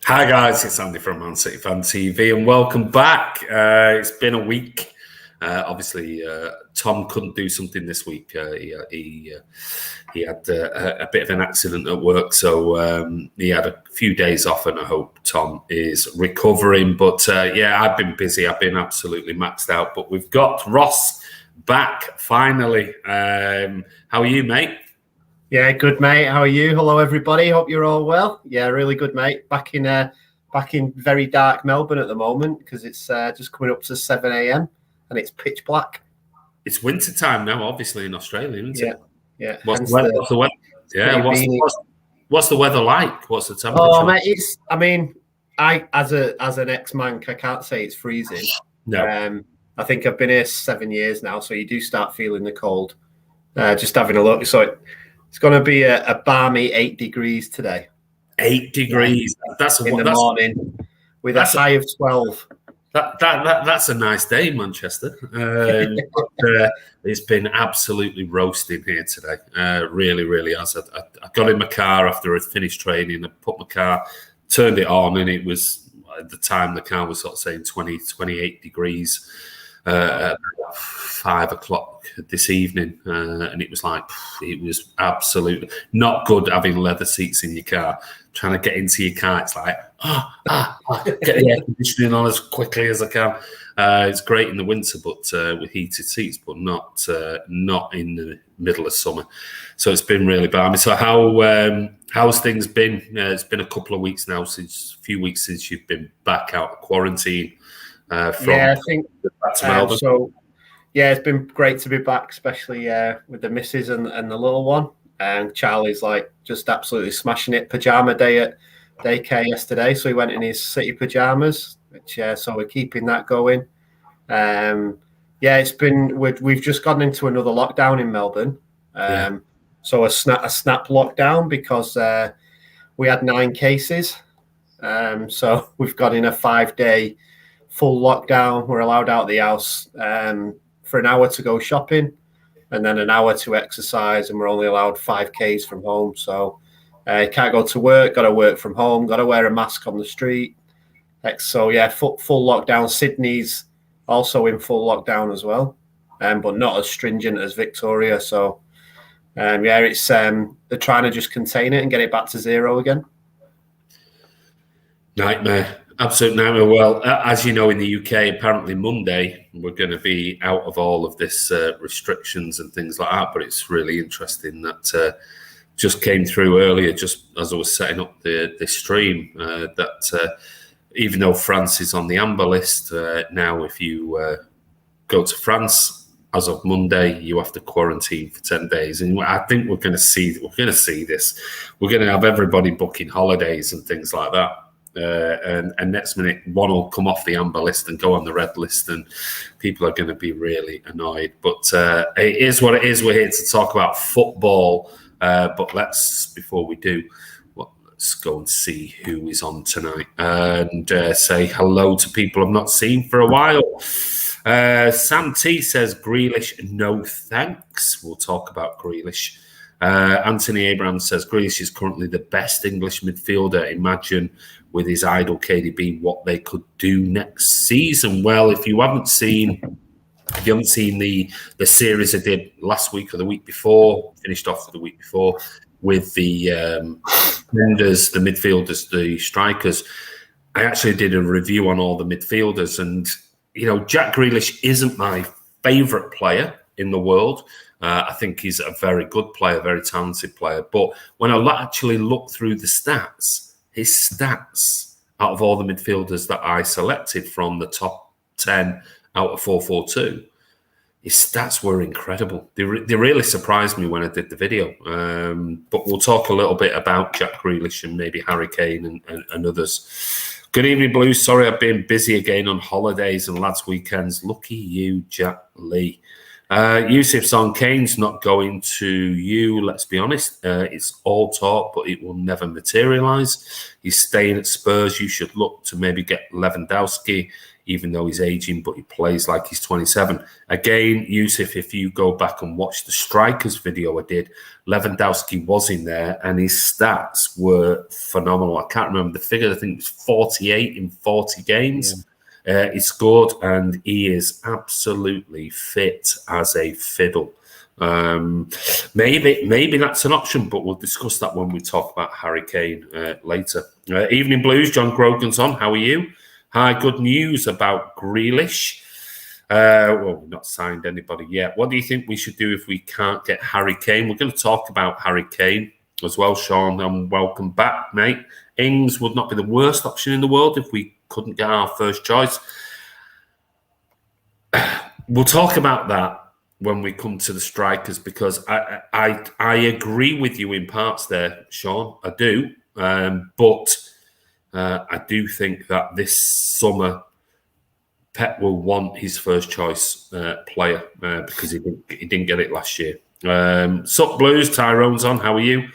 Hi guys, it's Andy from mcfcfantv and welcome back. It's been a week. Obviously, Tom couldn't do something this week. He had a bit of an accident at work, so he had a few days off, and I hope Tom is recovering. But yeah, I've been busy. I've been absolutely maxed out. But we've got Ross back finally. How are you, mate? Yeah, good, mate. How are you? Hello, everybody. Hope you're all well. Yeah, really good, mate. Back in very dark Melbourne at the moment because it's just coming up to 7 a.m. and it's pitch black. It's winter time now, obviously in Australia, isn't it? Yeah. What's the weather? Yeah. What's the weather like? What's the temperature? Oh, mate, I as an ex-Manc, I can't say it's freezing. No. I think I've been here 7 years now, so you do start feeling the cold. Just having a look, so it's going to be a balmy 8 degrees today. 8 degrees. That's in the morning with a high of 12. That's a nice day, Manchester. It's been absolutely roasting here today. Really, really has. I got in my car after I finished training. I put my car, turned it on, and it was at the time the car was sort of saying 20, 28 degrees. At 5 o'clock this evening, and it was absolutely not good having leather seats in your car. Trying to get into your car, it's like get the air conditioning on as quickly as I can. It's great in the winter, but with heated seats, but not in the middle of summer. So it's been really balmy. So how's things been? It's been a couple of weeks now, a few weeks since you've been back out of quarantine. I think back to Melbourne. So yeah, it's been great to be back, especially with the missus and the little one. And Charlie's like just absolutely smashing it. Pajama day at daycare yesterday, so he went in his city pajamas, which so we're keeping that going. It's been we've just gone into another lockdown in Melbourne. So a snap lockdown because we had 9 cases. So we've got in a 5-day full lockdown. We're allowed out of the house for an hour to go shopping and then an hour to exercise, and we're only allowed 5Ks from home. So can't go to work, got to work from home, got to wear a mask on the street. So yeah, full lockdown. Sydney's also in full lockdown as well, but not as stringent as Victoria. So it's they're trying to just contain it and get it back to 0 again. Nightmare. Absolute nightmare. Well, as you know, in the UK, apparently Monday, we're going to be out of all of this restrictions and things like that. But it's really interesting that just came through earlier, just as I was setting up this stream, that even though France is on the amber list, now if you go to France, as of Monday, you have to quarantine for 10 days. And I think we're going to see this. We're going to have everybody booking holidays and things like that. And next minute, one will come off the amber list and go on the red list, and people are going to be really annoyed. But it is what it is. We're here to talk about football. But before we do, let's go and see who is on tonight and say hello to people I've not seen for a while. Sam T says, Grealish, no thanks. We'll talk about Grealish. Anthony Abraham says, Grealish is currently the best English midfielder. Imagine with his idol KDB what they could do next season. Well, if you haven't seen the series I did last week or the week before, finished off the week before with the defenders, the midfielders, the strikers, I actually did a review on all the midfielders. And, Jack Grealish isn't my favourite player in the world. I think he's a very good player, very talented player. But when I actually look through the stats, his stats out of all the midfielders that I selected from the top 10 out of 442, his stats were incredible. They really surprised me when I did the video. But we'll talk a little bit about Jack Grealish and maybe Harry Kane and others. Good evening, Blues. Sorry, I've been busy again on holidays and lads' weekends. Lucky you, Jack Lee. Yusuf's on. Kane's not going to you. Let's be honest. It's all talk, but it will never materialise. He's staying at Spurs. You should look to maybe get Lewandowski, even though he's aging, but he plays like he's 27. Again, Yusuf, if you go back and watch the strikers video I did, Lewandowski was in there and his stats were phenomenal. I can't remember the figure. I think it was 48 in 40 games. Yeah. He scored and he is absolutely fit as a fiddle. Maybe that's an option, but we'll discuss that when we talk about Harry Kane later. Evening Blues, John Grogan's on. How are you? Hi, good news about Grealish. Well, we've not signed anybody yet. What do you think we should do if we can't get Harry Kane? We're going to talk about Harry Kane as well, Sean, and welcome back, mate. Ings would not be the worst option in the world if we couldn't get our first choice. We'll talk about that when we come to the strikers, because I agree with you in parts there, Sean. I do, but I do think that this summer Pep will want his first choice player because he didn't get it last year. Sup Blues, Tyrone's on. How are you?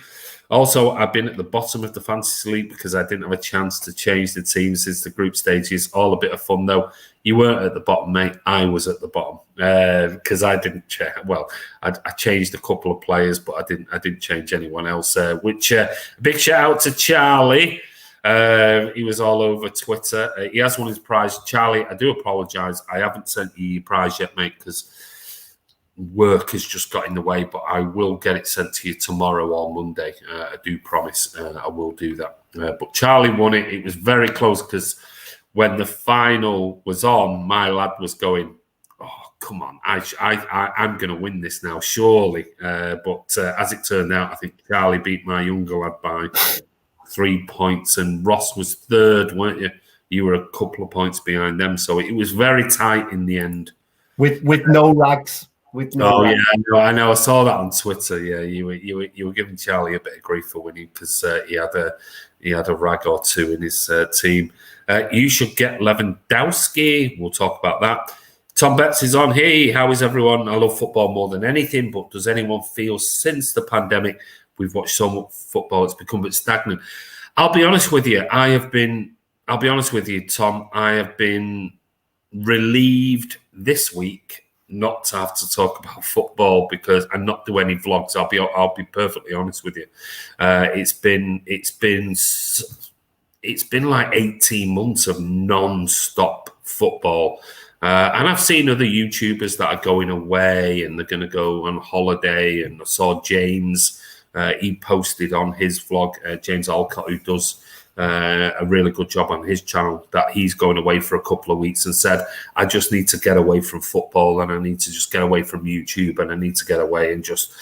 Also, I've been at the bottom of the fantasy league because I didn't have a chance to change the team since the group stages. All a bit of fun, though. You weren't at the bottom, mate. I was at the bottom because I didn't check. Well, I changed a couple of players, but I didn't change anyone else. Which big shout out to Charlie. He was all over Twitter. He has won his prize. Charlie, I do apologise. I haven't sent you your prize yet, mate, because work has just got in the way, but I will get it sent to you tomorrow or Monday. I do promise I will do that. But Charlie won it. It was very close because when the final was on, my lad was going, oh, come on, I'm going to win this now, surely. But as it turned out, I think Charlie beat my younger lad by 3 points, and Ross was third, weren't you? You were a couple of points behind them, so it was very tight in the end. With no rags. Yeah, I know. I saw that on Twitter. Yeah, you were giving Charlie a bit of grief for winning because he had a rag or two in his team. You should get Lewandowski. We'll talk about that. Tom Betts is on. Hey, how is everyone? I love football more than anything, but does anyone feel since the pandemic we've watched so much football it's become a bit stagnant? I'll be honest with you, Tom. I have been relieved this week not to have to talk about football because and not do any vlogs. I'll be perfectly honest with you. It's been like 18 months of non-stop football. And I've seen other YouTubers that are going away and they're going to go on holiday. And I saw James, he posted on his vlog, James Alcott, who does a really good job on his channel, that he's going away for a couple of weeks and said, I just need to get away from football and I need to just get away from YouTube and I need to get away and just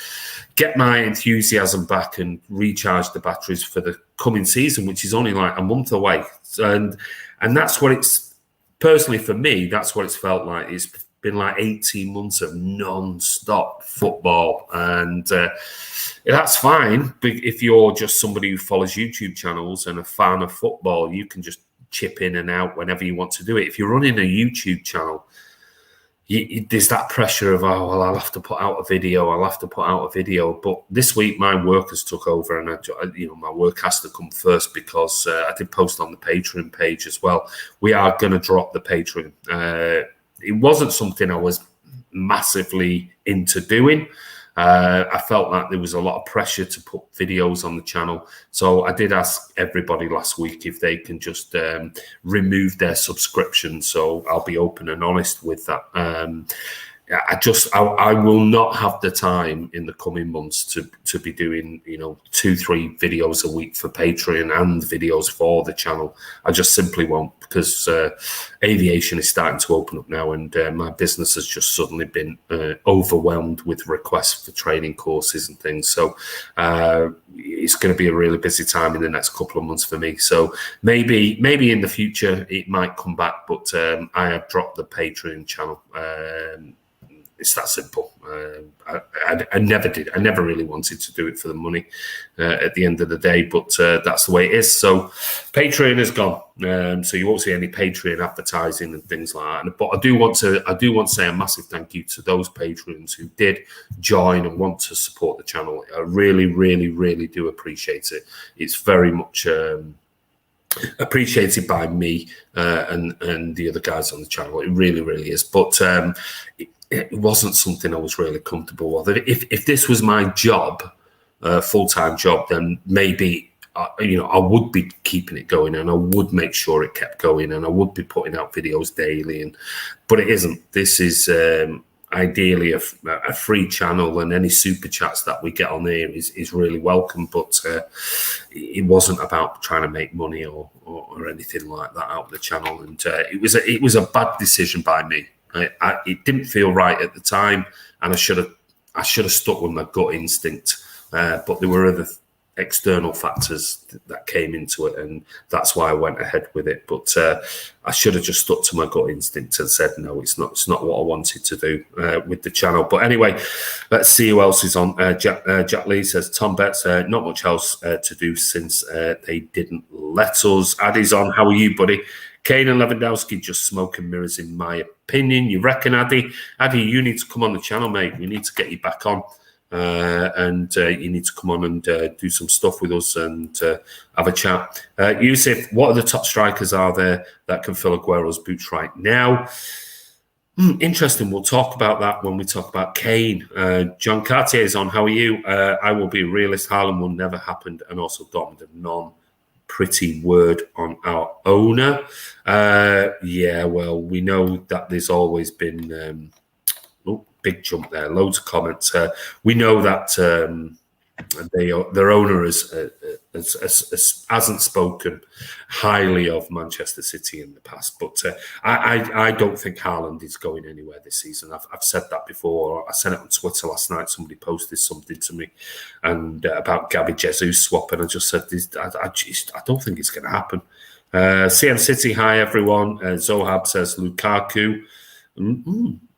get my enthusiasm back and recharge the batteries for the coming season, which is only like a month away. And that's what it's, personally for me, that's what it's felt like. It's been like 18 months of non-stop football, and that's fine. But if you're just somebody who follows YouTube channels and a fan of football, you can just chip in and out whenever you want to do it. If you're running a YouTube channel, there's that pressure of, oh, well, I'll have to put out a video. But this week, my work has took over, and my work has to come first because I did post on the Patreon page as well. We are going to drop the Patreon. It wasn't something I was massively into doing. I felt like there was a lot of pressure to put videos on the channel. So I did ask everybody last week if they can just remove their subscription. So I'll be open and honest with that. I will not have the time in the coming months to be doing 2-3 videos a week for Patreon and videos for the channel. I just simply won't, because aviation is starting to open up now, and my business has just suddenly been overwhelmed with requests for training courses and things. So it's going to be a really busy time in the next couple of months for me. So maybe in the future it might come back, but I have dropped the Patreon channel. It's that simple. I never did. I never really wanted to do it for the money at the end of the day, but that's the way it is. So Patreon is gone. So you won't see any Patreon advertising and things like that. But I do want to say a massive thank you to those patrons who did join and want to support the channel. I really, really, really do appreciate it. It's very much appreciated by me and the other guys on the channel. It really, really is. But it wasn't something I was really comfortable with. If this was my job, full-time job, then maybe I would be keeping it going, and I would make sure it kept going, and I would be putting out videos daily. But it isn't. This is ideally a free channel, and any super chats that we get on there is really welcome. But it wasn't about trying to make money or anything like that out of the channel, and it was a bad decision by me. It didn't feel right at the time, and I should have stuck with my gut instinct. But there were other external factors that came into it, and that's why I went ahead with it. But I should have just stuck to my gut instinct and said no, it's not what I wanted to do with the channel. But anyway, let's see who else is on. Jack Lee says Tom Betts, not much else to do since they didn't let us. Addy's on. How are you, buddy? Kane and Lewandowski just smoke and mirrors, in my opinion. You reckon, Addy? Addy, you need to come on the channel, mate. We need to get you back on. And you need to come on and do some stuff with us and have a chat. Yusuf, what are the top strikers are there that can fill Aguero's boots right now? Interesting. We'll talk about that when we talk about Kane. John Cartier is on. How are you? I will be a realist. Haaland will never happen. And also Dortmund have non-pretty word on our owner. Yeah, well, we know that there's always been... big jump there, loads of comments. We know that their owner hasn't spoken highly of Manchester City in the past, but I don't think Haaland is going anywhere this season. I've said that before. I said it on Twitter last night. Somebody posted something to me and about Gabby Jesus swap, and I just said I don't think it's going to happen. CM City, hi everyone. Zohab says Lukaku.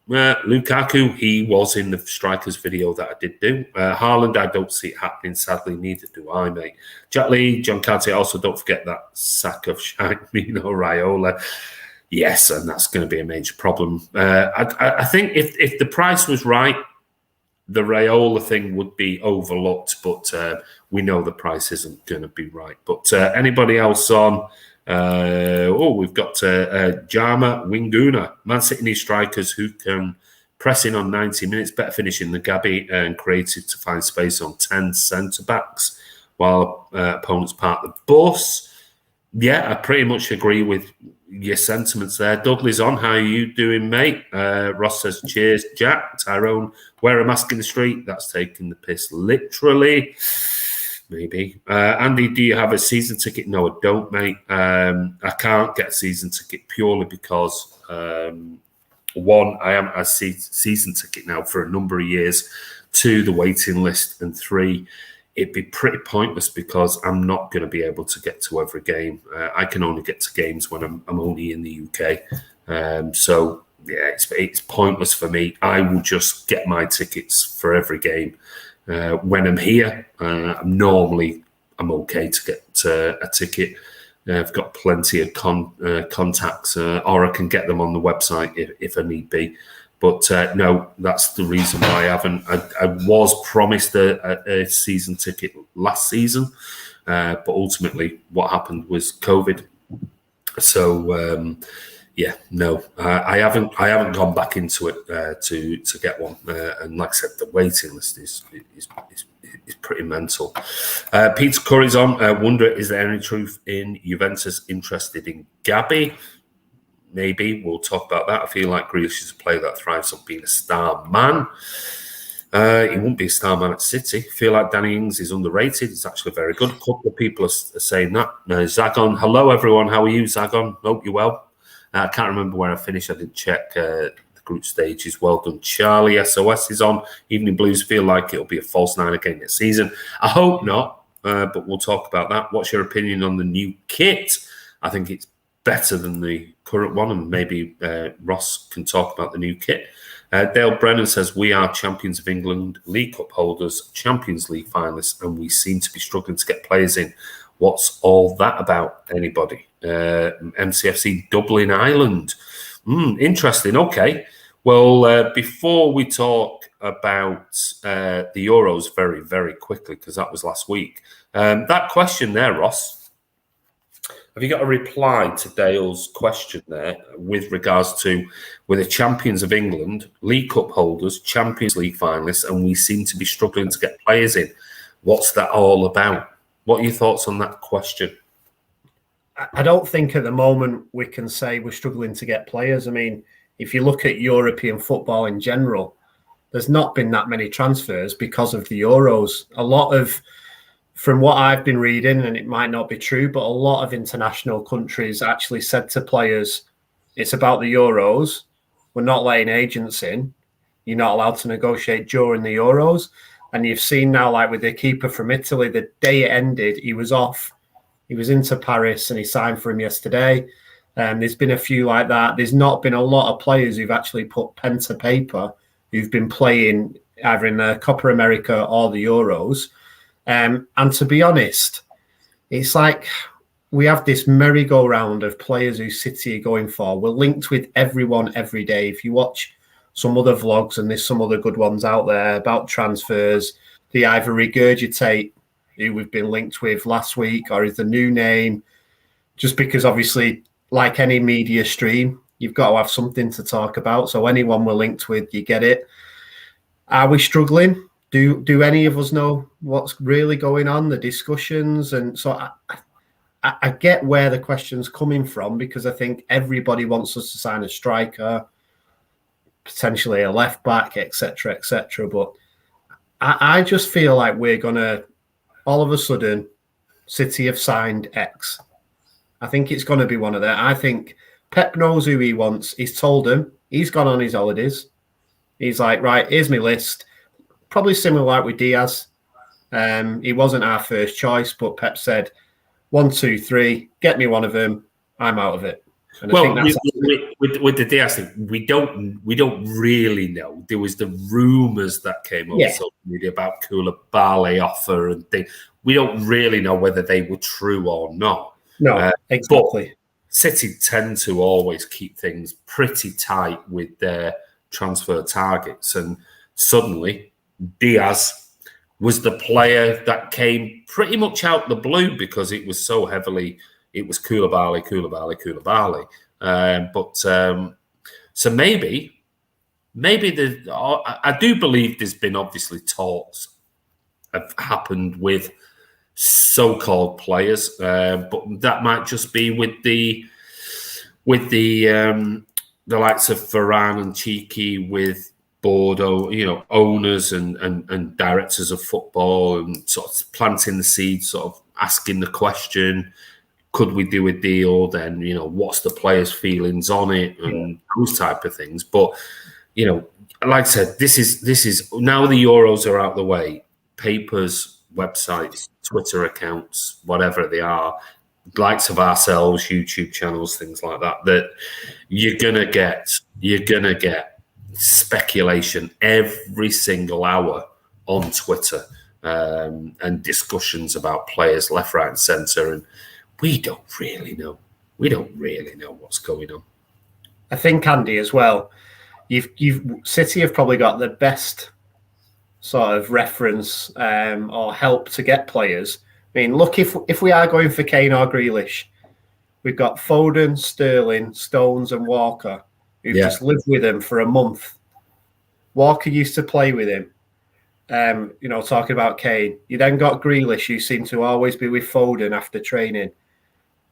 Lukaku, he was in the strikers video that I did do. Haaland, I don't see it happening. Sadly, neither do I, mate. Jack Lee, John Cartier, also don't forget that sack of Mino Raiola. Yes, and that's going to be a major problem. I think if the price was right, the Raiola thing would be overlooked, but we know the price isn't going to be right. But anybody else on? We've got Jama Winguna. Man City need strikers who can press in on 90 minutes, better finishing the Gabby, and creative to find space on 10 centre-backs while opponents park the bus. Yeah, I pretty much agree with your sentiments there. Dudley's on. How are you doing, mate? Ross says, cheers, Jack. Tyrone, wear a mask in the street. That's taking the piss literally. Maybe. Andy, do you have a season ticket? No, I don't, mate. I can't get a season ticket purely because, one, I am a season ticket now for a number of years. Two, the waiting list. And three, it'd be pretty pointless because I'm not going to be able to get to every game. I can only get to games when I'm only in the UK. So, yeah, it's pointless for me. I will just get my tickets for every game. When I'm here, I'm okay to get a ticket. I've got plenty of contacts, or I can get them on the website if I need be. But no, that's the reason why I haven't. I was promised a season ticket last season, but ultimately what happened was COVID. So yeah, no, I haven't gone back into it to get one. And like I said, the waiting list is pretty mental. Peter Curry's on. Wonder, is there any truth in Juventus interested in Gabby? Maybe. We'll talk about that. I feel like Grealish is a player that thrives on being a star man. He won't be a star man at City. I feel like Danny Ings is underrated. He's actually very good. A couple of people are saying that. Zagon, hello everyone. How are you, Zagon? Hope you're well. I can't remember where I finished. I didn't check the group stages. Well done, Charlie. SOS is on. Evening Blues feel like it'll be a false nine again next season. I hope not, but we'll talk about that. What's your opinion on the new kit? I think it's better than the current one, and maybe Ross can talk about the new kit. Dale Brennan says, we are champions of England, League Cup holders, Champions League finalists, and we seem to be struggling to get players in. What's all that about, anybody? MCFC Dublin Ireland. Interesting. Okay. Well, before we talk about the Euros very, very quickly, because that was last week, that question there, Ross, have you got a reply to Dale's question there with regards to we're the champions of England, League Cup holders, Champions League finalists, and we seem to be struggling to get players in? What's that all about? What are your thoughts on that question? I don't think at the moment we can say we're struggling to get players. I mean, if you look at European football in general, there's not been that many transfers because of the Euros. A lot of, from what I've been reading, and it might not be true, but a lot of international countries actually said to players, it's about the Euros. We're not letting agents in. You're not allowed to negotiate during the Euros. And you've seen now, like with the keeper from Italy, the day it ended, he was off. He was into Paris and he signed for him yesterday. There's been a few like that. There's not been a lot of players who've actually put pen to paper who've been playing either in the Copa America or the Euros. And to be honest, it's like we have this merry-go-round of players who City are going for. We're linked with everyone every day. If you watch some other vlogs, and there's some other good ones out there about transfers, they either regurgitate who we've been linked with last week or is the new name, just because obviously, like any media stream, you've got to have something to talk about. So anyone we're linked with, you get it. Are we struggling? Do any of us know what's really going on, the discussions? And so I get where the question's coming from, because I think everybody wants us to sign a striker, potentially a left back, etc., etc. But I just feel like we're going to, all of a sudden, City have signed X. I think it's going to be one of them. I think Pep knows who he wants. He's told him. He's gone on his holidays. He's like, right, here's my list. Probably similar like with Diaz. He wasn't our first choice, but Pep said, 1, 2, 3, get me one of them. I'm out of it. And well, with the Diaz thing, we don't really know. There was the rumours that came on social media about Koulibaly offer and things. We don't really know whether they were true or not. No, exactly. But City tend to always keep things pretty tight with their transfer targets, and suddenly Diaz was the player that came pretty much out the blue, because it was so heavily, it was Koulibaly. So maybe I do believe there's been obviously talks have happened with so-called players, but that might just be with the likes of Varane and Cheeky, with Bordeaux, owners and directors of football, and sort of planting the seed, sort of asking the question, could we do a deal? Then, what's the players' feelings on it, and those type of things. But, like I said, this is now the Euros are out the way. Papers, websites, Twitter accounts, whatever they are, likes of ourselves, YouTube channels, things like that you're gonna get speculation every single hour on Twitter, and discussions about players left, right, and centre, and we don't really know. We don't really know what's going on. I think, Andy, as well, City have probably got the best sort of reference or help to get players. I mean, look, if we are going for Kane or Grealish, we've got Foden, Sterling, Stones, and Walker, who've just lived with him for a month. Walker used to play with him. Talking about Kane. You then got Grealish, who seemed to always be with Foden after training.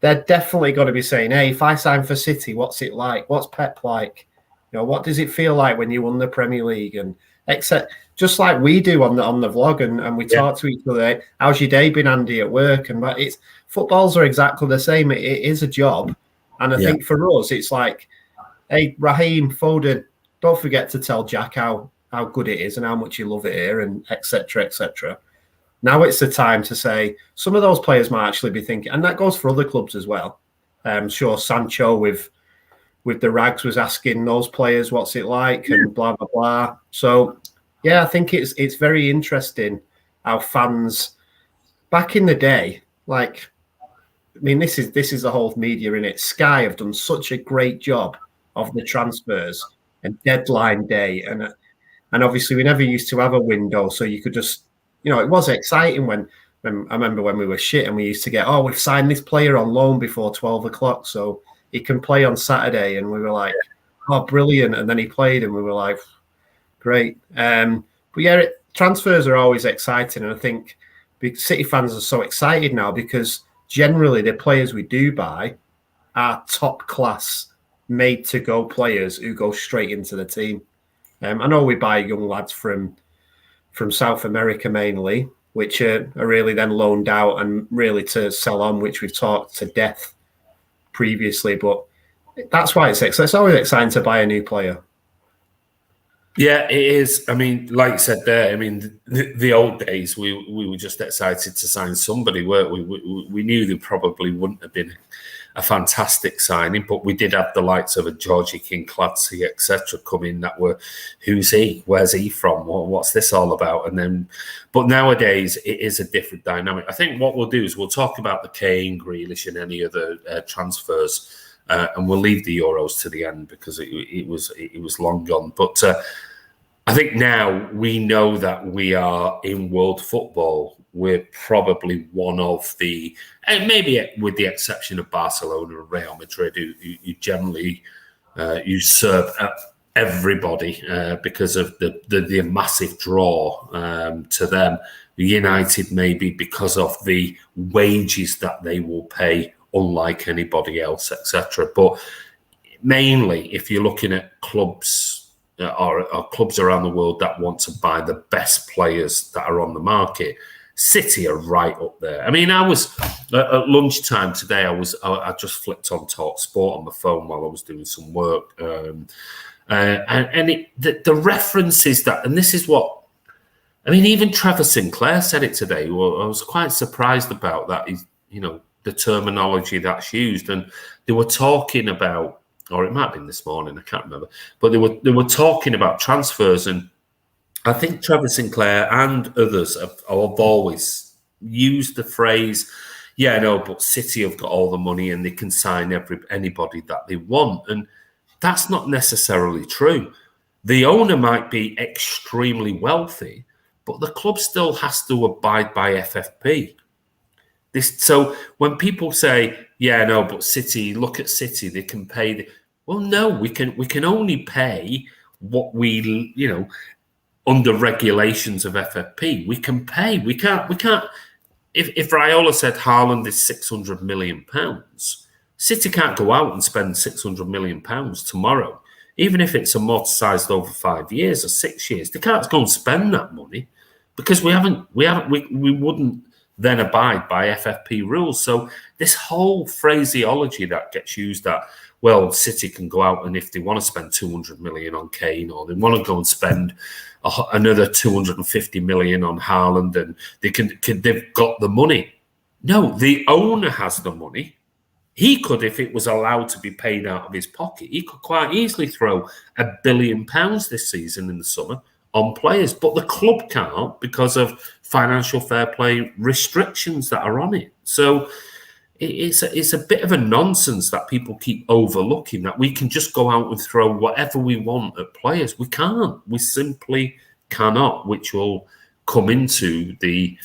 They're definitely going to be saying, hey, if I sign for City, what's it like? What's Pep like? What does it feel like when you won the Premier League? And except just like we do on the vlog, and we talk to each other. How's your day been, Andy, at work? And footballs are exactly the same. It is a job, and I think for us, it's like, hey, Raheem, Foden, don't forget to tell Jack how good it is and how much you love it here, and etc. etc. Now it's the time to say, some of those players might actually be thinking, and that goes for other clubs as well. Sure, Sancho with the Rags was asking those players what's it like and blah blah blah. So yeah, I think it's very interesting how fans back in the day, like, I mean, this is the whole media in it. Sky have done such a great job of the transfers and deadline day, and obviously we never used to have a window, so you could just, it was exciting when I remember when we were shit and we used to get, oh, we've signed this player on loan before 12 o'clock, so he can play on Saturday, and we were like, oh, brilliant, and then he played, and we were like, great. But yeah, transfers are always exciting, and I think City fans are so excited now because generally the players we do buy are top class, made to go players who go straight into the team. I know we buy young lads from South America mainly, which are really then loaned out and really to sell on, which we've talked to death previously. But that's why it's always exciting to buy a new player. Yeah, it is. I mean, like you said there, I mean, the old days, we were just excited to sign somebody, weren't we? We knew they probably wouldn't have been a fantastic signing, but we did have the likes of a Georgie King-Clancy, etc., come in that were, who's he? Where's he from? What's this all about? And then, but nowadays it is a different dynamic. I think what we'll do is we'll talk about the Kane, Grealish, and any other transfers, and we'll leave the Euros to the end because it was long gone. But I think now we know that we are in world football. We're probably one of the, and maybe with the exception of Barcelona and Real Madrid, who generally usurp everybody because of the massive draw to them. United maybe because of the wages that they will pay, unlike anybody else, etc. But mainly, if you're looking at clubs or clubs around the world that want to buy the best players that are on the market, City are right up there. I mean, I was at lunchtime today. I just flipped on Talk Sport on my phone while I was doing some work, and the references that, and this is what I mean. Even Trevor Sinclair said it today. Well, I was quite surprised about that. The terminology that's used, and they were talking about, or it might have been this morning, I can't remember, but they were talking about transfers, and I think Trevor Sinclair and others have always used the phrase, yeah, no, but City have got all the money and they can sign anybody that they want. And that's not necessarily true. The owner might be extremely wealthy, but the club still has to abide by FFP. So when people say, yeah, no, but City, look at City, they can pay. Well, no, we can only pay what we, under regulations of FFP, we can pay. We can't. If Raiola said Haaland is £600 million, City can't go out and spend £600 million tomorrow, even if it's amortised over 5 years or 6 years. They can't go and spend that money because we wouldn't then abide by FFP rules. So this whole phraseology that gets used that, well, City can go out and if they want to spend 200 million on Kane, or they want to go and spend another 250 million on Haaland, and they've got the money. No, the owner has the money. He could, if it was allowed to be paid out of his pocket, he could quite easily throw £1 billion this season in the summer on players, but the club can't because of financial fair play restrictions that are on it. So it's a bit of a nonsense that people keep overlooking, that we can just go out and throw whatever we want at players. We can't. We simply cannot, which will come into the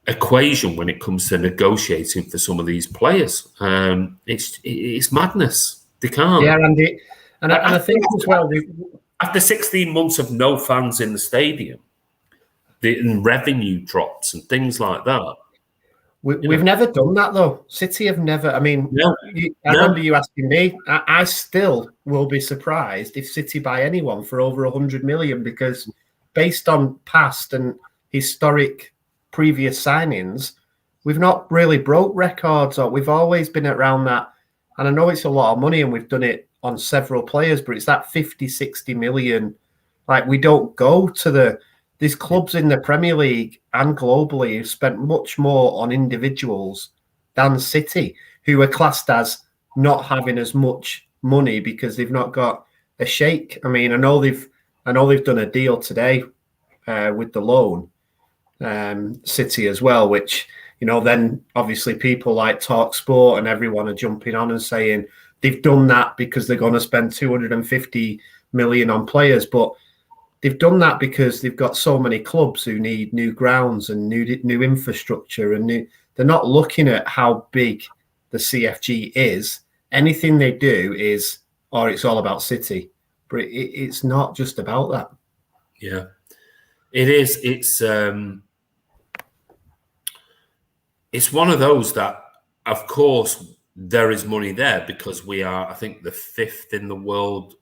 equation when it comes to negotiating for some of these players. It's madness. They can't. Yeah, and I think as well, after 16 months of no fans in the stadium, and revenue drops and things like that. We've never done that, though. City have never. I mean, I remember you asking me. I still will be surprised if City buy anyone for over 100 million, because based on past and historic previous signings, we've not really broke records, or we've always been around that. And I know it's a lot of money and we've done it on several players, but it's that 50, 60 million. Like, we don't go to these clubs in the Premier League and globally who spent much more on individuals than City, who are classed as not having as much money because they've not got a sheikh. I mean, I know they've done a deal today with the loan City as well, which, you know, then obviously people like Talk Sport and everyone are jumping on and saying they've done that because they're going to spend 250 million on players, but they've done that because they've got so many clubs who need new grounds and new infrastructure, and they're not looking at how big the CFG is. Anything they do is, or it's all about City, but it's not just about that. Yeah, it is. It's one of those that, of course, there is money there because we are, I think, the 5th in the world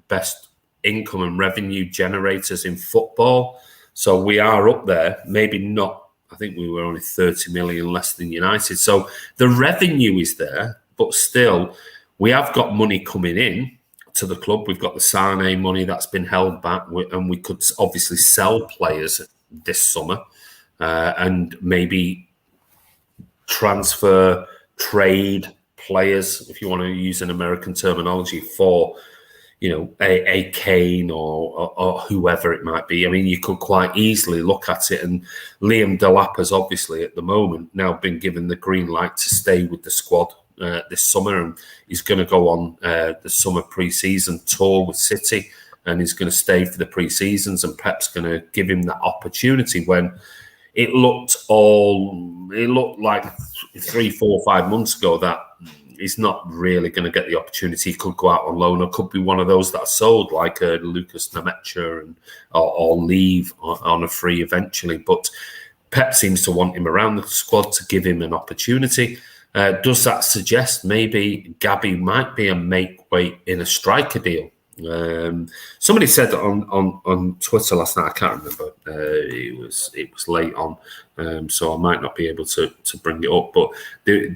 best income and revenue generators in football. So we are up there, maybe not. I think we were only 30 million less than United. So the revenue is there, but still we have got money coming in to the club. We've got the Sane money that's been held back, and we could obviously sell players this summer and maybe transfer, trade players, if you want to use an American terminology, for, you know, a Kane or whoever it might be. I mean, you could quite easily look at it, and Liam Delap has obviously at the moment now been given the green light to stay with the squad this summer, and he's going to go on the summer pre-season tour with City, and he's going to stay for the pre-seasons, and Pep's going to give him that opportunity when it looked like 3, 4, 5 months ago that he's not really going to get the opportunity. He could go out on loan, or could be one of those that are sold, like Lucas Nemecha, or leave on a free eventually. But Pep seems to want him around the squad to give him an opportunity. Does that suggest maybe Gabby might be a make weight in a striker deal? Somebody said on Twitter last night. I can't remember. It was late on, so I might not be able to bring it up. But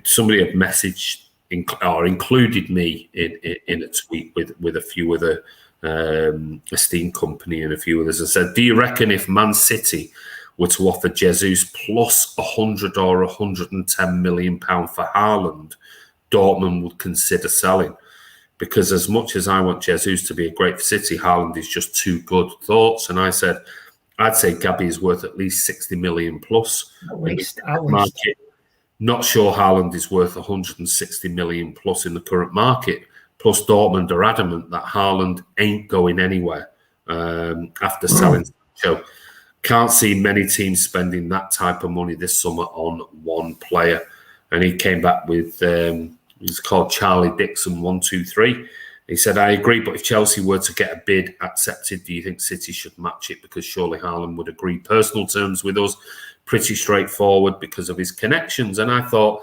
somebody had messaged or included me in a tweet with a few other esteemed company and a few others, and said, "Do you reckon if Man City were to offer Jesus plus 100 or 110 million pound for Haaland, Dortmund would consider selling? Because as much as I want Jesus to be a great for City, Haaland is just too good." Thoughts? And I said, I'd say Gabby is worth at least 60 million plus. At least. Market. Not sure Haaland is worth 160 million plus in the current market. Plus, Dortmund are adamant that Haaland ain't going anywhere after selling. So, can't see many teams spending that type of money this summer on one player. And he came back with, he's called Charlie Dixon 123. He said, "I agree, but if Chelsea were to get a bid accepted, do you think City should match it? Because surely Haaland would agree personal terms with us. Pretty straightforward because of his connections." And I thought,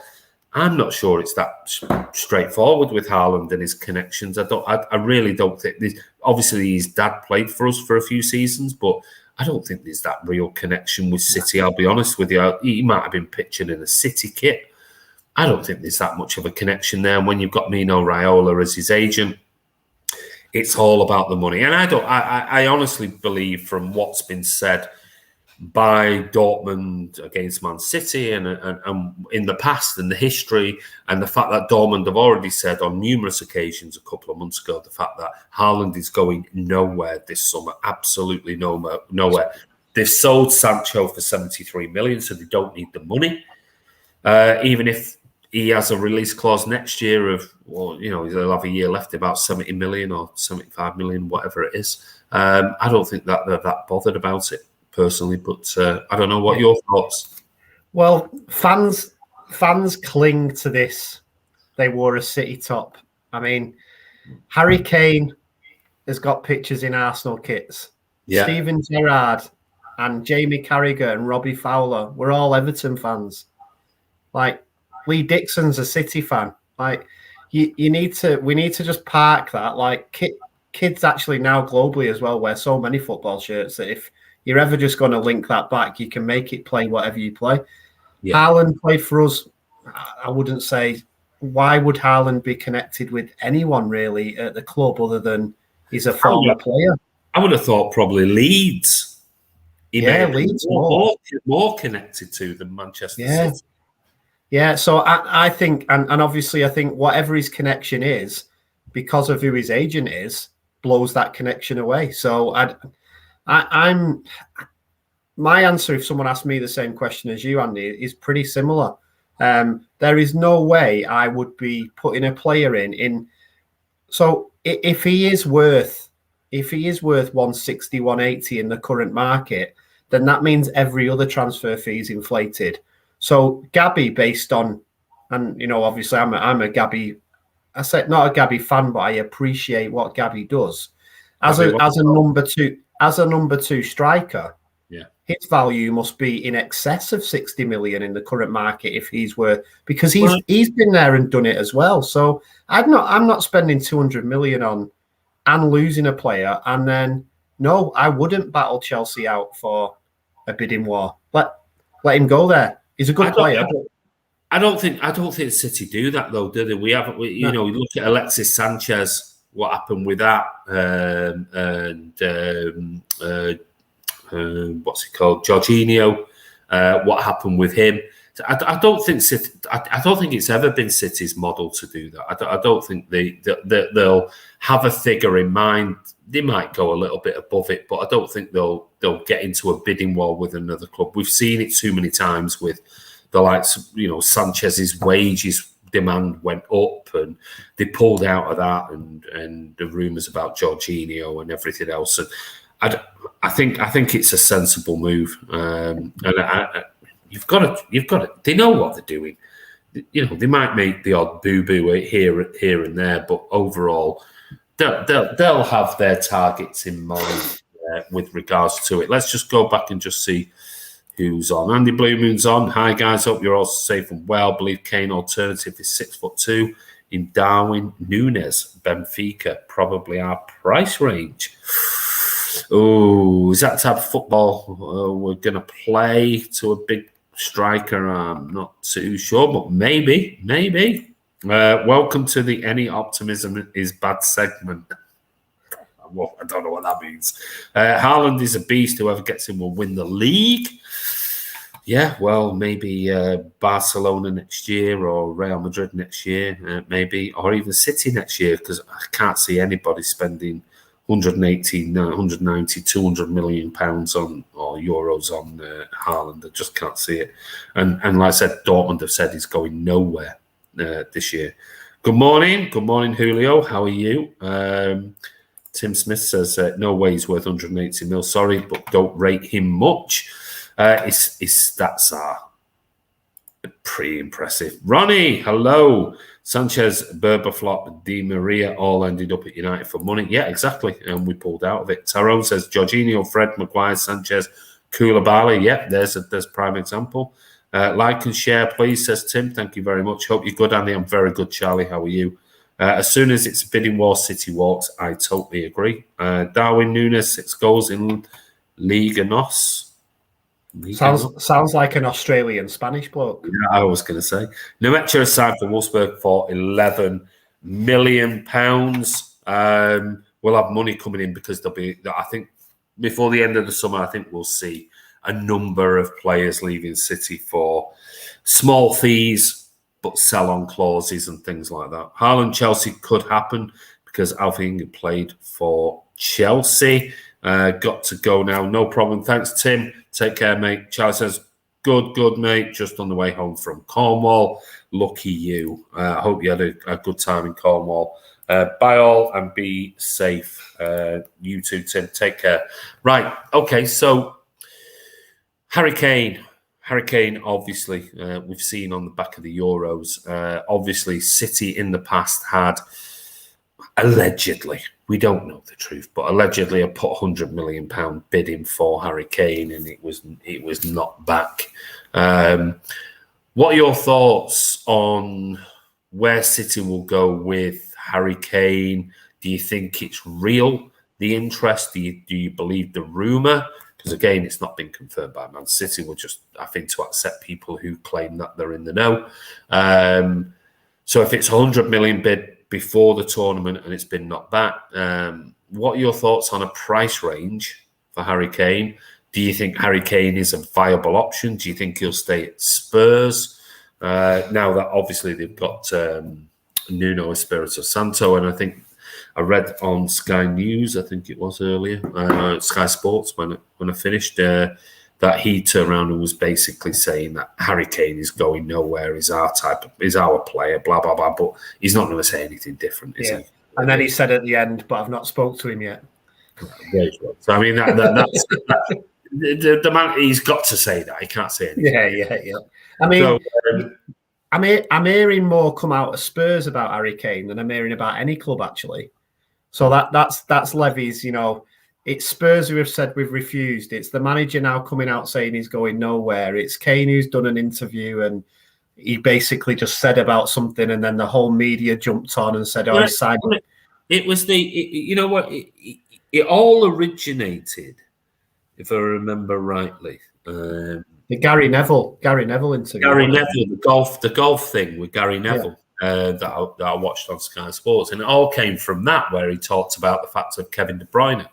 I'm not sure it's that straightforward with Haaland and his connections. I really don't think this. Obviously, his dad played for us for a few seasons, but I don't think there's that real connection with City. I'll be honest with you. He might have been pictured in a City kit. I don't think there's that much of a connection there. And when you've got Mino Raiola as his agent, it's all about the money. And I honestly believe, from what's been said by Dortmund against Man City and in the past and the history, and the fact that Dortmund have already said on numerous occasions a couple of months ago, the fact that Haaland is going nowhere this summer, absolutely nowhere. They've sold Sancho for 73 million, so they don't need the money. Even if he has a release clause next year of, well, you know, he'll have a year left, about 70 million or 75 million, whatever it is. I don't think that they're that bothered about it personally, but I don't know what your thoughts. Well, fans cling to this. They wore a City top. I mean, Harry Kane has got pictures in Arsenal kits. Yeah. Steven Gerrard and Jamie Carragher and Robbie Fowler were all Everton fans. Like, Lee Dixon's a City fan. Like, we need to just park that. Like, kids actually now globally as well wear so many football shirts that if you're ever just going to link that back, you can make it play whatever you play. Yeah. Haaland played for us. I wouldn't say, why would Haaland be connected with anyone really at the club other than he's a former player? I would have thought probably Leeds. Leeds more connected to than Manchester City. Yeah, so I think, and obviously, I think whatever his connection is, because of who his agent is, blows that connection away. So I'm my answer, if someone asked me the same question as you, Andy, is pretty similar. There is no way I would be putting a player in. So if he is worth 160, 180 in the current market, then that means every other transfer fee is inflated. So Gabby, based on, and obviously I'm a Gabby. I said not a Gabby fan, but I appreciate what Gabby does as a number two striker. Yeah, his value must be in excess of 60 million in the current market if he's worth, because he's been there and done it as well. So I'm not spending 200 million on and losing a player, and then no, I wouldn't battle Chelsea out for a bidding war. Let him go there. He's a good player. I don't think City do that though, do they? You look at Alexis Sanchez. What happened with that? What's it called? Jorginho. What happened with him? I don't think City. I don't think it's ever been City's model to do that. I don't think they'll have a figure in mind. They might go a little bit above it, but I don't think they'll get into a bidding war with another club. We've seen it too many times with the likes. Sanchez's wages demand went up, and they pulled out of that, and the rumours about Jorginho and everything else. And I think it's a sensible move, and you've got to. They know what they're doing. They might make the odd boo here and there, but overall, they'll have their targets in mind with regards to it. Let's just go back and just see who's on. Andy Blue Moon's on. Hi guys, hope you're all safe and well. Believe Kane alternative is 6'2" in Darwin Núñez, Benfica, probably our price range. Oh, is that type of football we're going to play to a big striker? I'm not too sure, but maybe. Welcome to the Any Optimism is Bad segment. Well, I don't know what that means. Haaland is a beast. Whoever gets him will win the league. Yeah, well, maybe Barcelona next year or Real Madrid next year, maybe, or even City next year, because I can't see anybody spending 180, 190, 200 million pounds or euros on Haaland. I just can't see it. And like I said, Dortmund have said he's going nowhere this year. Good morning, Julio. How are you? Tim Smith says no way he's worth 180 mil. Sorry, but don't rate him much. His stats are pretty impressive. Ronnie, hello. Sanchez, Berbatov, Di Maria all ended up at United for money. Yeah, exactly. And we pulled out of it. Tyrone says Jorginho, Fred, Maguire, Sanchez, Koulibaly. Yeah, there's a prime example. Like and share, please, says Tim. Thank you very much. Hope you're good, Andy. I'm very good, Charlie. How are you? As soon as it's a bidding war, City walks. I totally agree. Darwin Núñez, 6 goals in Liga NOS. Sounds like an Australian Spanish bloke. Yeah, I was going to say. Nuecha is signed for Wolfsburg for £11 million. We'll have money coming in because there'll be, I think, before the end of the summer, I think we'll see a number of players leaving City for small fees, but sell-on clauses and things like that. Haaland Chelsea could happen because Alfie Inge played for Chelsea. Got to go now. No problem. Thanks, Tim. Take care, mate. Charlie says, good, mate. Just on the way home from Cornwall. Lucky you. I hope you had a good time in Cornwall. Bye all and be safe. You too, Tim. Take care. Right. Okay, so Harry Kane, obviously, we've seen on the back of the Euros. Obviously, City in the past had allegedly, we don't know the truth, but allegedly, I put £100 million bid in for Harry Kane, and it was knocked back. What are your thoughts on where City will go with Harry Kane? Do you think it's real, the interest? Do you believe the rumour? Because again, it's not been confirmed by Man City. We'll just, I think, to accept people who claim that they're in the know. So if it's a £100 million bid before the tournament and it's been knocked back, what are your thoughts on a price range for Harry Kane? Do you think Harry Kane is a viable option? Do you think he'll stay at Spurs? Now that obviously they've got Nuno Espirito Santo, and I think I read on Sky News, I think it was earlier, Sky Sports when I finished, that he turned around and was basically saying that Harry Kane is going nowhere, is our player, blah blah blah. But he's not going to say anything different, is he? And then he said at the end, "But I've not spoke to him yet." So I mean, that's the man. He's got to say that. He can't say anything. Yeah. I mean, I'm hearing more come out of Spurs about Harry Kane than I'm hearing about any club actually. So that's Levy's. It's Spurs who have said we've refused. It's the manager now coming out saying he's going nowhere. It's Kane who's done an interview and he basically just said about something, and then the whole media jumped on and said, "Oh, he's signed." It was you know what? It all originated, if I remember rightly. The Gary Neville interview. Gary Neville, the golf thing with Gary Neville. That I watched on Sky Sports, and it all came from that, where he talked about the fact of Kevin De Bruyne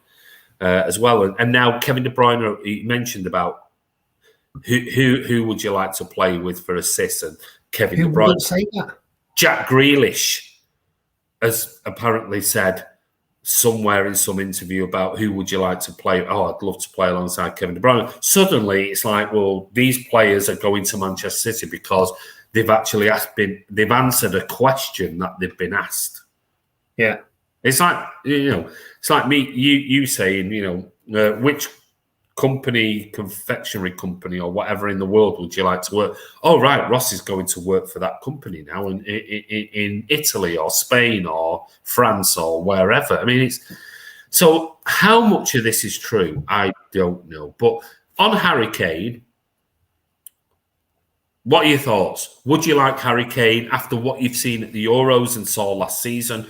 as well, and now Kevin De Bruyne. He mentioned about who would you like to play with for assists, and Kevin De Bruyne. Say that? Jack Grealish has apparently said somewhere in some interview about who would you like to play. Oh, I'd love to play alongside Kevin De Bruyne. Suddenly, it's like, well, these players are going to Manchester City because they've actually they've answered a question that they've been asked. Yeah, it's like it's like me, you saying, which confectionery company or whatever in the world would you like to work? Oh, right, Ross is going to work for that company now in Italy or Spain or France or wherever. I mean, so how much of this is true? I don't know. But on Harry Kane, what are your thoughts? Would you like Harry Kane after what you've seen at the Euros and saw last season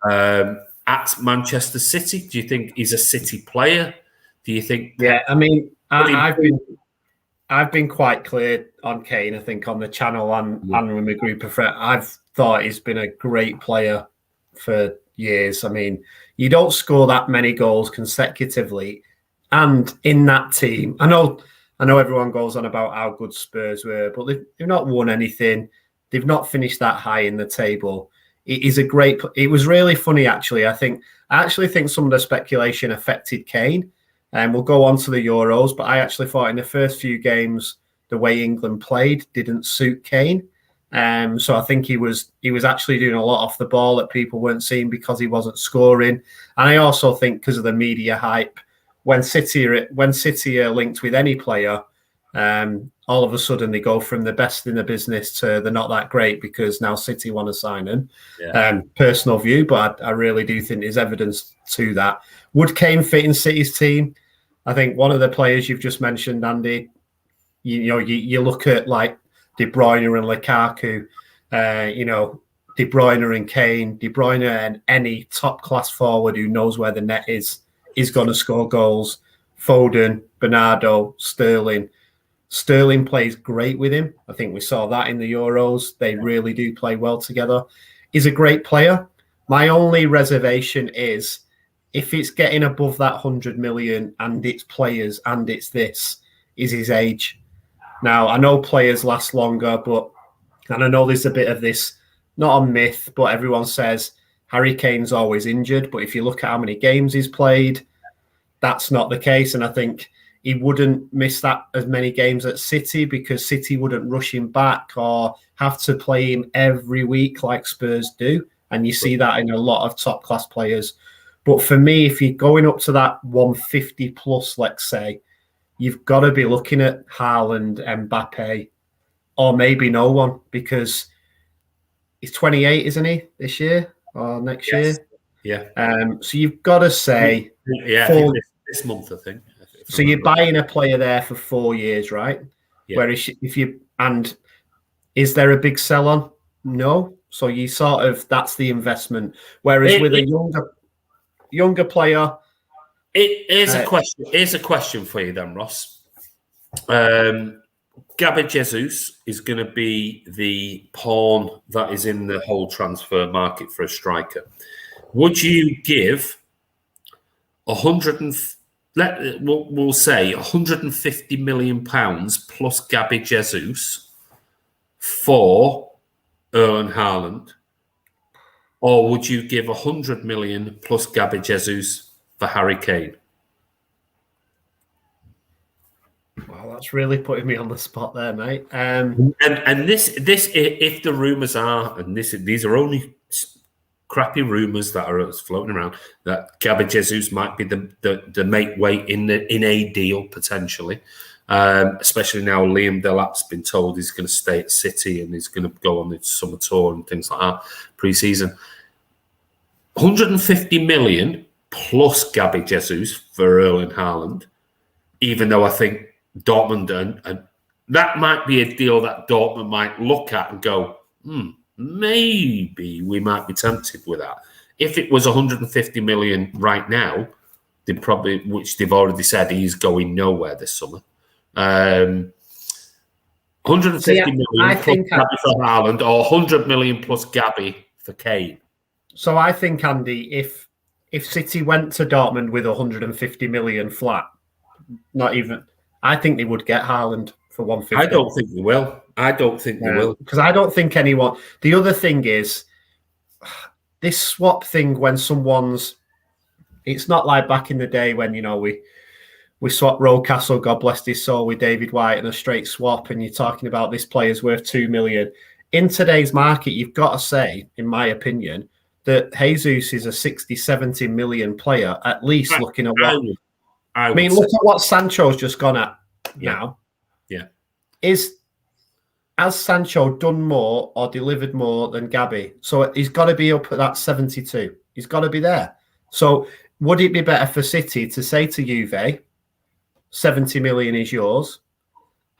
at Manchester City? Do you think he's a City player? Do you think? Yeah, I mean, I've been quite clear on Kane. I think on the channel and with my group of friends, I've thought he's been a great player for years. I mean, you don't score that many goals consecutively, and in that team, I know everyone goes on about how good Spurs were, but they've not won anything. They've not finished that high in the table. It was really funny, actually. I actually think some of the speculation affected Kane. And we'll go on to the Euros, but I actually thought in the first few games, the way England played didn't suit Kane. So I think he was actually doing a lot off the ball that people weren't seeing because he wasn't scoring. And I also think because of the media hype, when City are linked with any player, all of a sudden they go from the best in the business to they're not that great because now City want to sign him. Yeah. Personal view, but I really do think there's evidence to that. Would Kane fit in City's team? I think one of the players you've just mentioned, Andy, you look at like De Bruyne and Lukaku, De Bruyne and Kane, De Bruyne and any top-class forward who knows where the net is going to score goals. Foden, Bernardo, Sterling. Sterling plays great with him. I think we saw that in the Euros. They really do play well together. He's a great player. My only reservation is if it's getting above that 100 million and it's players and it's this, is his age. Now, I know players last longer, and I know there's a bit of this, not a myth, but everyone says Harry Kane's always injured. But if you look at how many games he's played, that's not the case. And I think he wouldn't miss that as many games at City because City wouldn't rush him back or have to play him every week like Spurs do. And you see that in a lot of top-class players. But for me, if you're going up to that 150 plus, let's say, you've got to be looking at Haaland, Mbappe, or maybe no one because he's 28, isn't he, this year or next year? Yeah. So you've got to say... Yeah, this month, I think. So you're buying a player there for 4 years, right? Yeah. Whereas and is there a big sell-on? No. So you that's the investment. Whereas with a younger player... Here's a question for you then, Ross. Gabby Jesus is going to be the pawn that is in the whole transfer market for a striker. Would you give we'll say £150 million plus Gabby Jesus for Erling Haaland, or would you give 100 million plus Gabby Jesus for Harry Kane? Well, that's really putting me on the spot there, mate. And this, if the rumours are, and these are only crappy rumours that are floating around, that Gabby Jesus might be the make weight in a deal potentially, especially now Liam Delap's been told he's going to stay at City and he's going to go on the summer tour and things like that pre-season. 150 million plus Gabby Jesus for Erling Haaland, even though I think Dortmund and that might be a deal that Dortmund might look at and go, maybe we might be tempted with that. If it was 150 million right now, which they've already said he's going nowhere this summer. 150 million plus Gabby for Haaland, or 100 million plus Gabby for Kane. So I think, Andy, if City went to Dortmund with 150 million flat, not even, I think they would get Haaland for 150. I don't think they will. They will. Because I don't think anyone... The other thing is, this swap thing when someone's... It's not like back in the day when, we swapped Rocastle, God bless his soul, with David White and a straight swap, and you're talking about this player's worth 2 million. In today's market, you've got to say, in my opinion, that Jesus is a 60, 70 million player, at least looking at what... I mean, look at what Sancho's just gone at now. Yeah. Has Sancho done more or delivered more than Gabby? So he's got to be up at that 72. He's got to be there. So would it be better for City to say to Juve, 70 million is yours,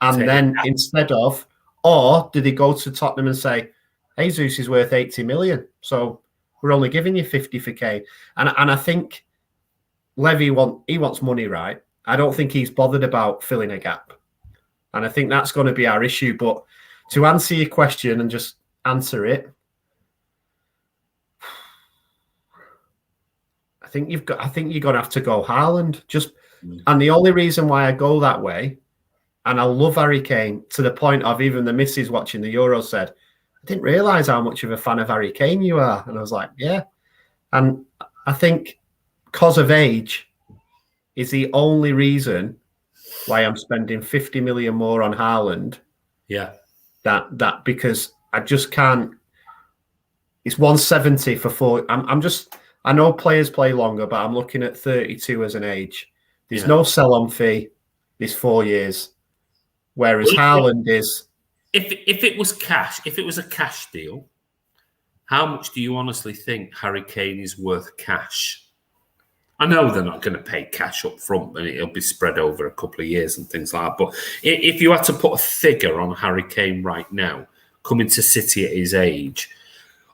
and then instead of, or do they go to Tottenham and say, Jesus is worth 80 million, so we're only giving you 50 for Kane? And I think Levy wants money, right? I don't think he's bothered about filling a gap. And I think that's going to be our issue. But to answer your question and just answer it, I think you're going to have to go Haaland. And the only reason why I go that way, and I love Harry Kane to the point of even the missus watching the Euros said, I didn't realise how much of a fan of Harry Kane you are. And I was like, yeah. And I think because of age is the only reason why I'm spending 50 million more on Haaland. Yeah. That because I just can't. It's 170 for 4. I know players play longer, but I'm looking at 32 as an age. There's no sell-on fee. There's 4 years. Whereas Haaland is... If it was cash, if it was a cash deal, how much do you honestly think Harry Kane is worth cash? I know they're not going to pay cash up front and it'll be spread over a couple of years and things like that. But if you had to put a figure on Harry Kane right now, coming to City at his age,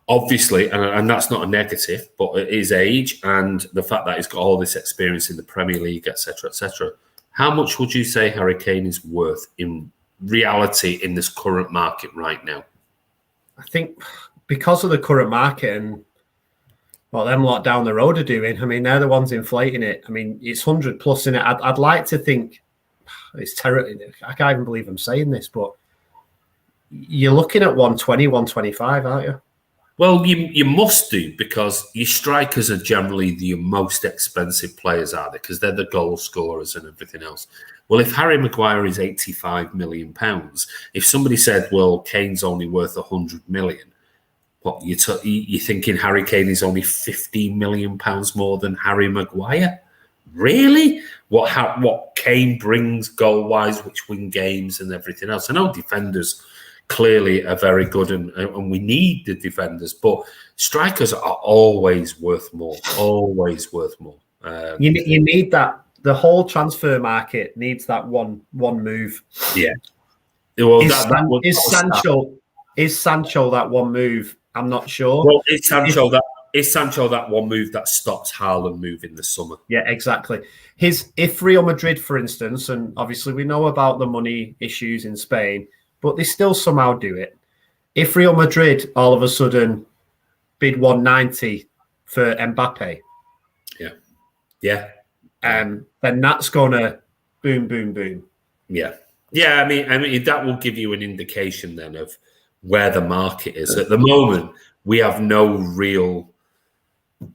obviously, and that's not a negative, but at his age and the fact that he's got all this experience in the Premier League, etc., how much would you say Harry Kane is worth in reality in this current market right now? I think because of the current market and what them lot down the road are doing, I mean, they're the ones inflating it. I mean, it's 100 plus in it. I'd like to think it's terrible. I can't even believe I'm saying this, but you're looking at 120, 125, aren't you? Well, you must do, because your strikers are generally the most expensive players, are they? Because they're the goal scorers and everything else. Well, if Harry Maguire is £85 million, if somebody said, well, Kane's only worth 100 million, what, you're thinking Harry Kane is only £15 million more than Harry Maguire? Really? What Kane brings goal-wise, which win games and everything else. I know defenders clearly are very good and we need the defenders, but strikers are always worth more, always worth more. You need that. The whole transfer market needs that one move. Yeah. Well, is Sancho that one move? I'm not sure. Well, is Sancho that one move that stops Haaland moving this summer? Yeah, exactly. If Real Madrid, for instance, and obviously we know about the money issues in Spain, but they still somehow do it. If Real Madrid all of a sudden bid 190 for Mbappe, then that's gonna boom, boom, boom. Yeah. I mean that will give you an indication then of where the market is. At the moment, we have no real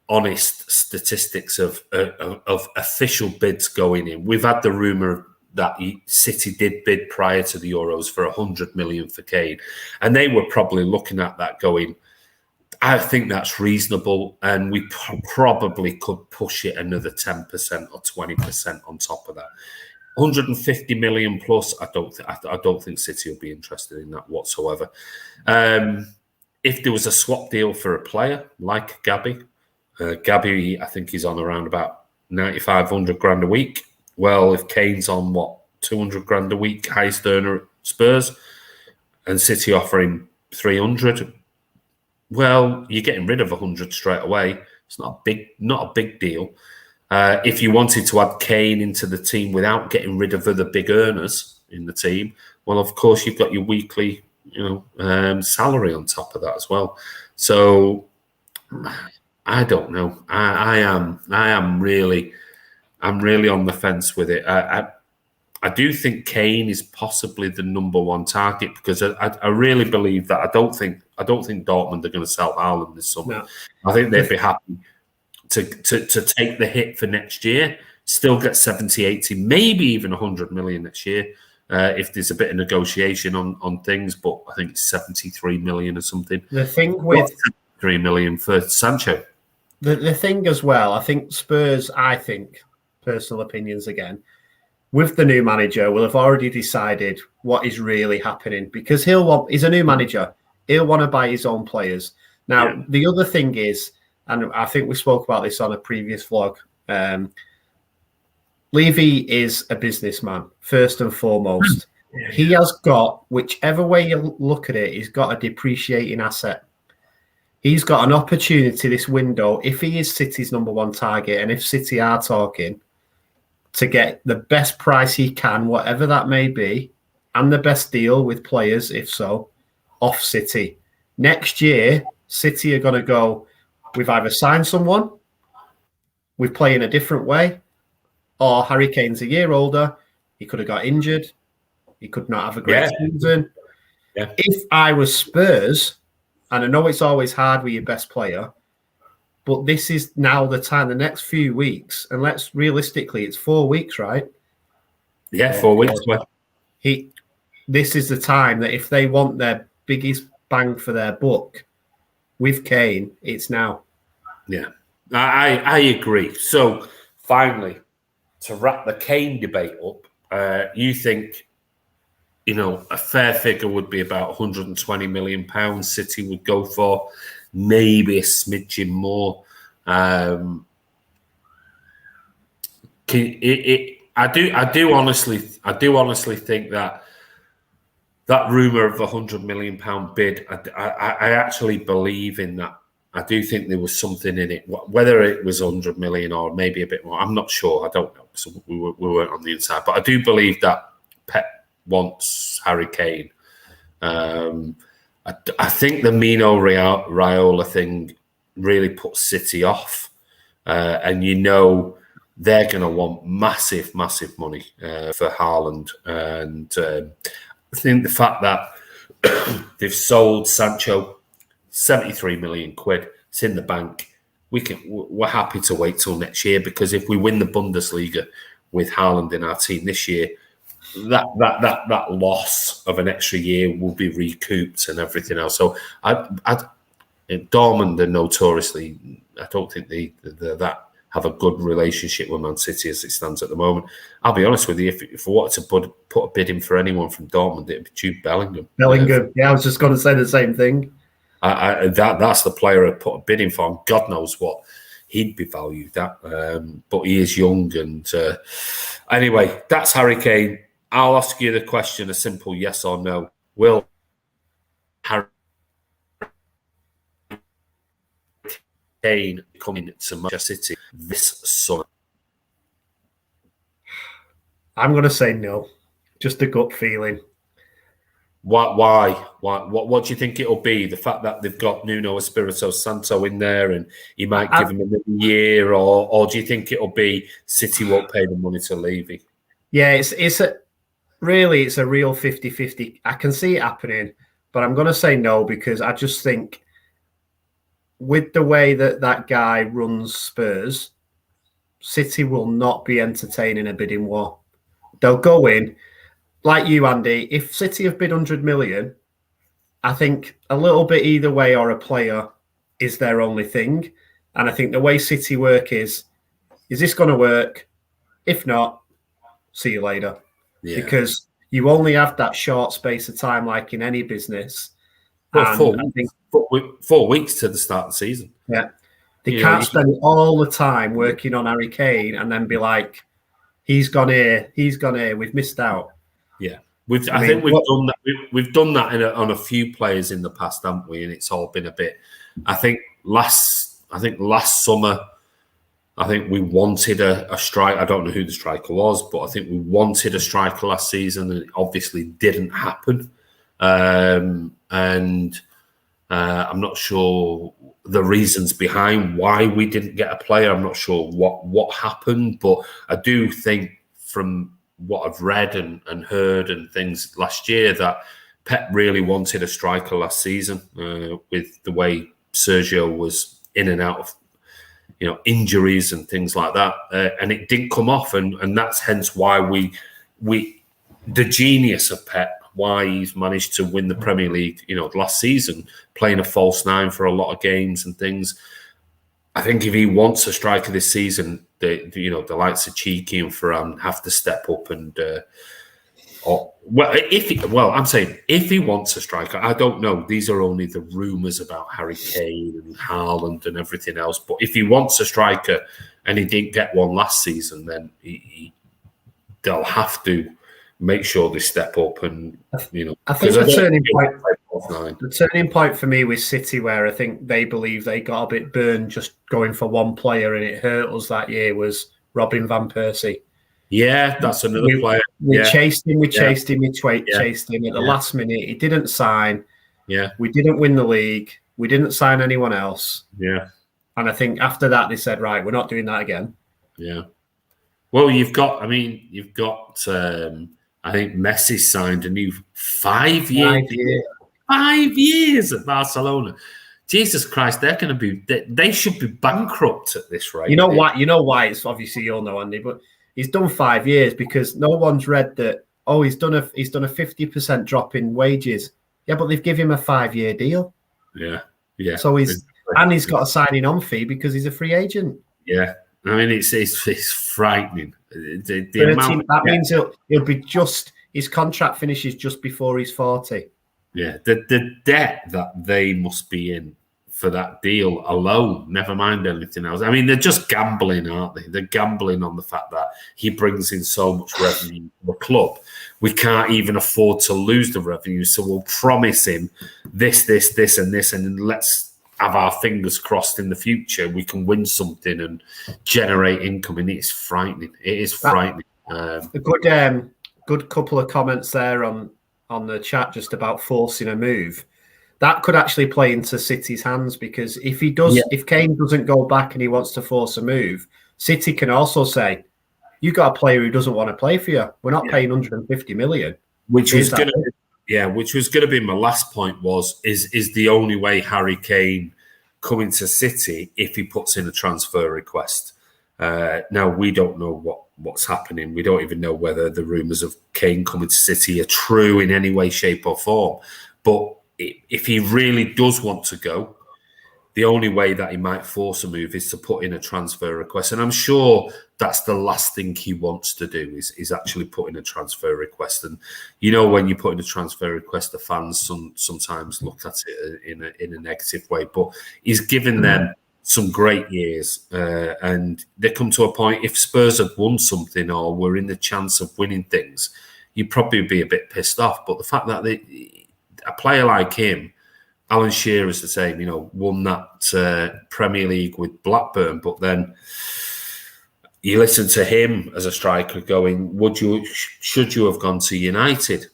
honest statistics of official bids going in. We've had the rumour that City did bid prior to the Euros for 100 million for Kane, and they were probably looking at that going, I think that's reasonable, and we probably could push it another 10% or 20% on top of that. 150 million plus, I don't think City will be interested in that whatsoever. If there was a swap deal for a player like Gabby, I think he's on around about 9,500 grand a week. Well, if Kane's on 200 grand a week, highest earner at Spurs, and City offering 300, well, you're getting rid of 100 straight away. It's not a big deal. If you wanted to add Kane into the team without getting rid of other big earners in the team, well, of course you've got your weekly, salary on top of that as well. So I don't know. I'm really on the fence with it. I do think Kane is possibly the number one target, because I really believe that I don't think Dortmund are going to sell Haaland this summer. No. I think they'd be happy to take the hit for next year, still get 70, 80, maybe even 100 million next year if there's a bit of negotiation on things. But I think it's 73 million or something. The thing with 3 million for Sancho. The thing as well, I think Spurs, personal opinions again, with the new manager, will have already decided what is really happening, because he's a new manager. He'll want to buy his own players. Now, The other thing is, and I think we spoke about this on a previous vlog, Levy is a businessman, first and foremost. He has got, whichever way you look at it, he's got a depreciating asset. He's got an opportunity this window, if he is City's number one target, and if City are talking, to get the best price he can, whatever that may be, and the best deal with players, if so, off City. Next year, City are going to go, we've either signed someone, we play in a different way, or Harry Kane's a year older, he could have got injured, he could not have a great season. Yeah. If I was Spurs, and I know it's always hard with your best player, but this is now the time, the next few weeks, and realistically, it's 4 weeks, right? Yeah, 4 weeks. This is the time that if they want their biggest bang for their buck with Kane, it's now. Yeah, I agree. So finally, to wrap the Kane debate up, you think, a fair figure would be about £120 million City would go for, maybe a smidgen more. I do honestly think that rumor of £100 million bid, I actually believe in that. I do think there was something in it, whether it was 100 million or maybe a bit more. I'm not sure. I don't know, because we weren't on the inside. But I do believe that Pep wants Harry Kane. I think the Mino Raiola thing really puts City off. And they're going to want massive, massive money for Haaland. And I think the fact that they've sold Sancho, 73 million quid, it's in the bank. We're happy to wait till next year, because if we win the Bundesliga with Haaland in our team this year, that loss of an extra year will be recouped and everything else. So Dortmund are notoriously, I don't think they have a good relationship with Man City as it stands at the moment. I'll be honest with you, if we wanted to put a bid in for anyone from Dortmund, it'd be Jude Bellingham. Yeah, I was just going to say the same thing. That's the player I'd put a bid in for, and God knows what he'd be valued at. But he is young, and anyway, that's Harry Kane. I'll ask you the question, a simple yes or no. Will Harry Kane come into Manchester City this summer? I'm going to say no. Just a gut feeling. Why? What do you think it'll be? The fact that they've got Nuno Espirito Santo in there, and he might give him another year, or do you think it'll be City won't pay the money to Levy? Yeah, it's a real 50-50. I can see it happening, but I'm going to say no because I just think with the way that guy runs Spurs, City will not be entertaining a bidding war. They'll go in, like you, Andy, if City have bid 100 million, I think a little bit either way or a player is their only thing. And I think the way City work is this going to work? If not, see you later. Yeah. Because you only have that short space of time, like in any business. Well, 4 weeks to the start of the season. Yeah. They can't spend all the time working on Harry Kane and then be like, he's gone here, we've missed out. Yeah. I think we've done that. We've done that on a few players in the past, haven't we? And it's all been a bit. I think last summer, I think we wanted a strike. I don't know who the striker was, but I think we wanted a striker last season, and it obviously didn't happen. And I'm not sure the reasons behind why we didn't get a player. I'm not sure what happened, but I do think from what I've read and heard and things last year that Pep really wanted a striker last season with the way Sergio was in and out of injuries and things like that, and it didn't come off, and that's hence why we the genius of Pep, why he's managed to win the Premier League last season, playing a false nine for a lot of games and things. I think if he wants a striker this season, the likes of Cheeky and Ferran have to step up and I'm saying if he wants a striker, I don't know. These are only the rumours about Harry Kane and Haaland and everything else. But if he wants a striker and he didn't get one last season, then they'll have to make sure they step up. And I think the turning point for me was City, where I think they believe they got a bit burned just going for one player, and it hurt us that year, was Robin van Persie. Yeah, that's another player. We chased him at the last minute. He didn't sign. Yeah. We didn't win the league. We didn't sign anyone else. Yeah. And I think after that, they said, right, we're not doing that again. Yeah. Well, you've got, I think Messi signed a new 5 year deal. 5 years at Barcelona. Jesus Christ, they're going to be, they should be bankrupt at this rate. You know why? It's obviously, you'll know, Andy, but he's done 5 years because no one's read that, he's done a 50% drop in wages. Yeah, but they've given him a 5-year deal. Yeah. Yeah. So he's got a signing on fee because he's a free agent. Yeah. I mean, it's frightening. That means he'll be his contract finishes just before he's 40. Yeah. The debt that they must be in for that deal alone, never mind anything else. I mean, they're just gambling, aren't they? They're gambling on the fact that he brings in so much revenue to the club. We can't even afford to lose the revenue, so we'll promise him this, and this, and let's have our fingers crossed in the future we can win something and generate income. And it's frightening. It is frightening. A good couple of comments there on the chat just about forcing a move. That could actually play into City's hands, because if if Kane doesn't go back and he wants to force a move, City can also say, you got a player who doesn't want to play for you. We're not paying 150 million. Which was going to be my last point, is the only way Harry Kane coming to City if he puts in a transfer request. Now, we don't know what's happening. We don't even know whether the rumours of Kane coming to City are true in any way, shape or form. But if he really does want to go, the only way that he might force a move is to put in a transfer request. And I'm sure that's the last thing he wants to do is actually put in a transfer request. And, when you put in a transfer request, the fans sometimes look at it in a negative way. But he's given them some great years. And they come to a point, if Spurs had won something or were in the chance of winning things, you'd probably be a bit pissed off. But the fact that a player like him, Alan Shearer's the same, won that Premier League with Blackburn, but then you listen to him as a striker going, should you have gone to United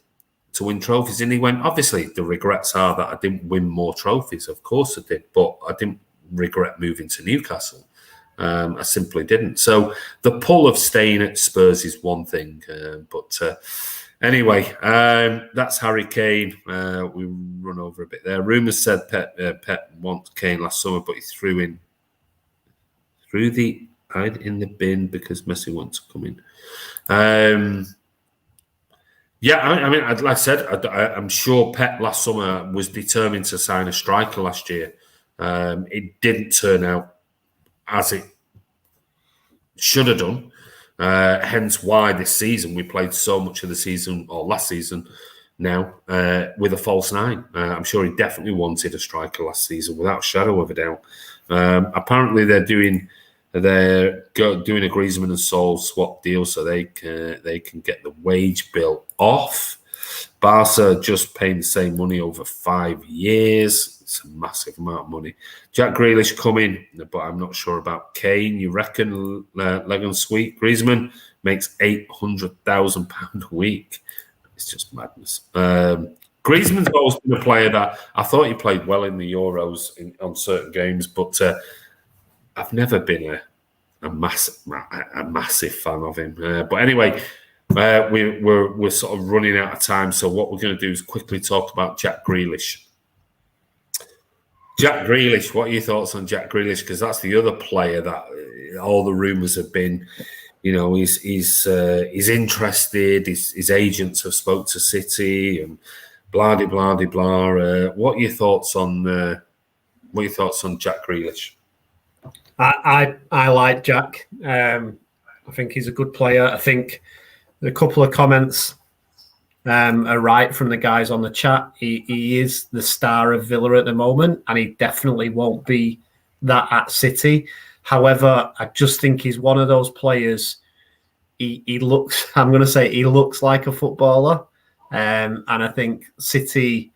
to win trophies? And he went, obviously, the regrets are that I didn't win more trophies. Of course I did, but I didn't regret moving to Newcastle. I simply didn't. So the pull of staying at Spurs is one thing, but Anyway, that's Harry Kane. We run over a bit there. Rumours said Pep wants Kane last summer, but he threw in the bin because Messi wants to come in. I mean, like I said, I'm sure Pep last summer was determined to sign a striker last year. It didn't turn out as it should have done. Hence why this season we played so much of the season, or last season now, with a false nine. I'm sure he definitely wanted a striker last season, without a shadow of a doubt. Apparently they're doing a Griezmann and Sol swap deal so they can get the wage bill off. Barca just paying the same money over 5 years. It's a massive amount of money. Jack Grealish coming, but I'm not sure about Kane. You reckon leg and sweet? Griezmann makes £800,000 a week. It's just madness. Griezmann's always been a player that I thought he played well in the Euros on certain games, but I've never been a massive fan of him. But anyway, we're sort of running out of time. So what we're going to do is quickly talk about Jack Grealish. Jack Grealish, what are your thoughts on Jack Grealish? Because that's the other player that all the rumours have been. He's interested. His agents have spoke to City and blah de blah de blah. What are your thoughts on Jack Grealish? I like Jack. I think he's a good player. I think a couple of comments are right from the guys on the chat. He is the star of Villa at the moment, and he definitely won't be that at City. However, I just think he's one of those players. He looks, I'm going to say, he looks like a footballer. And I think City,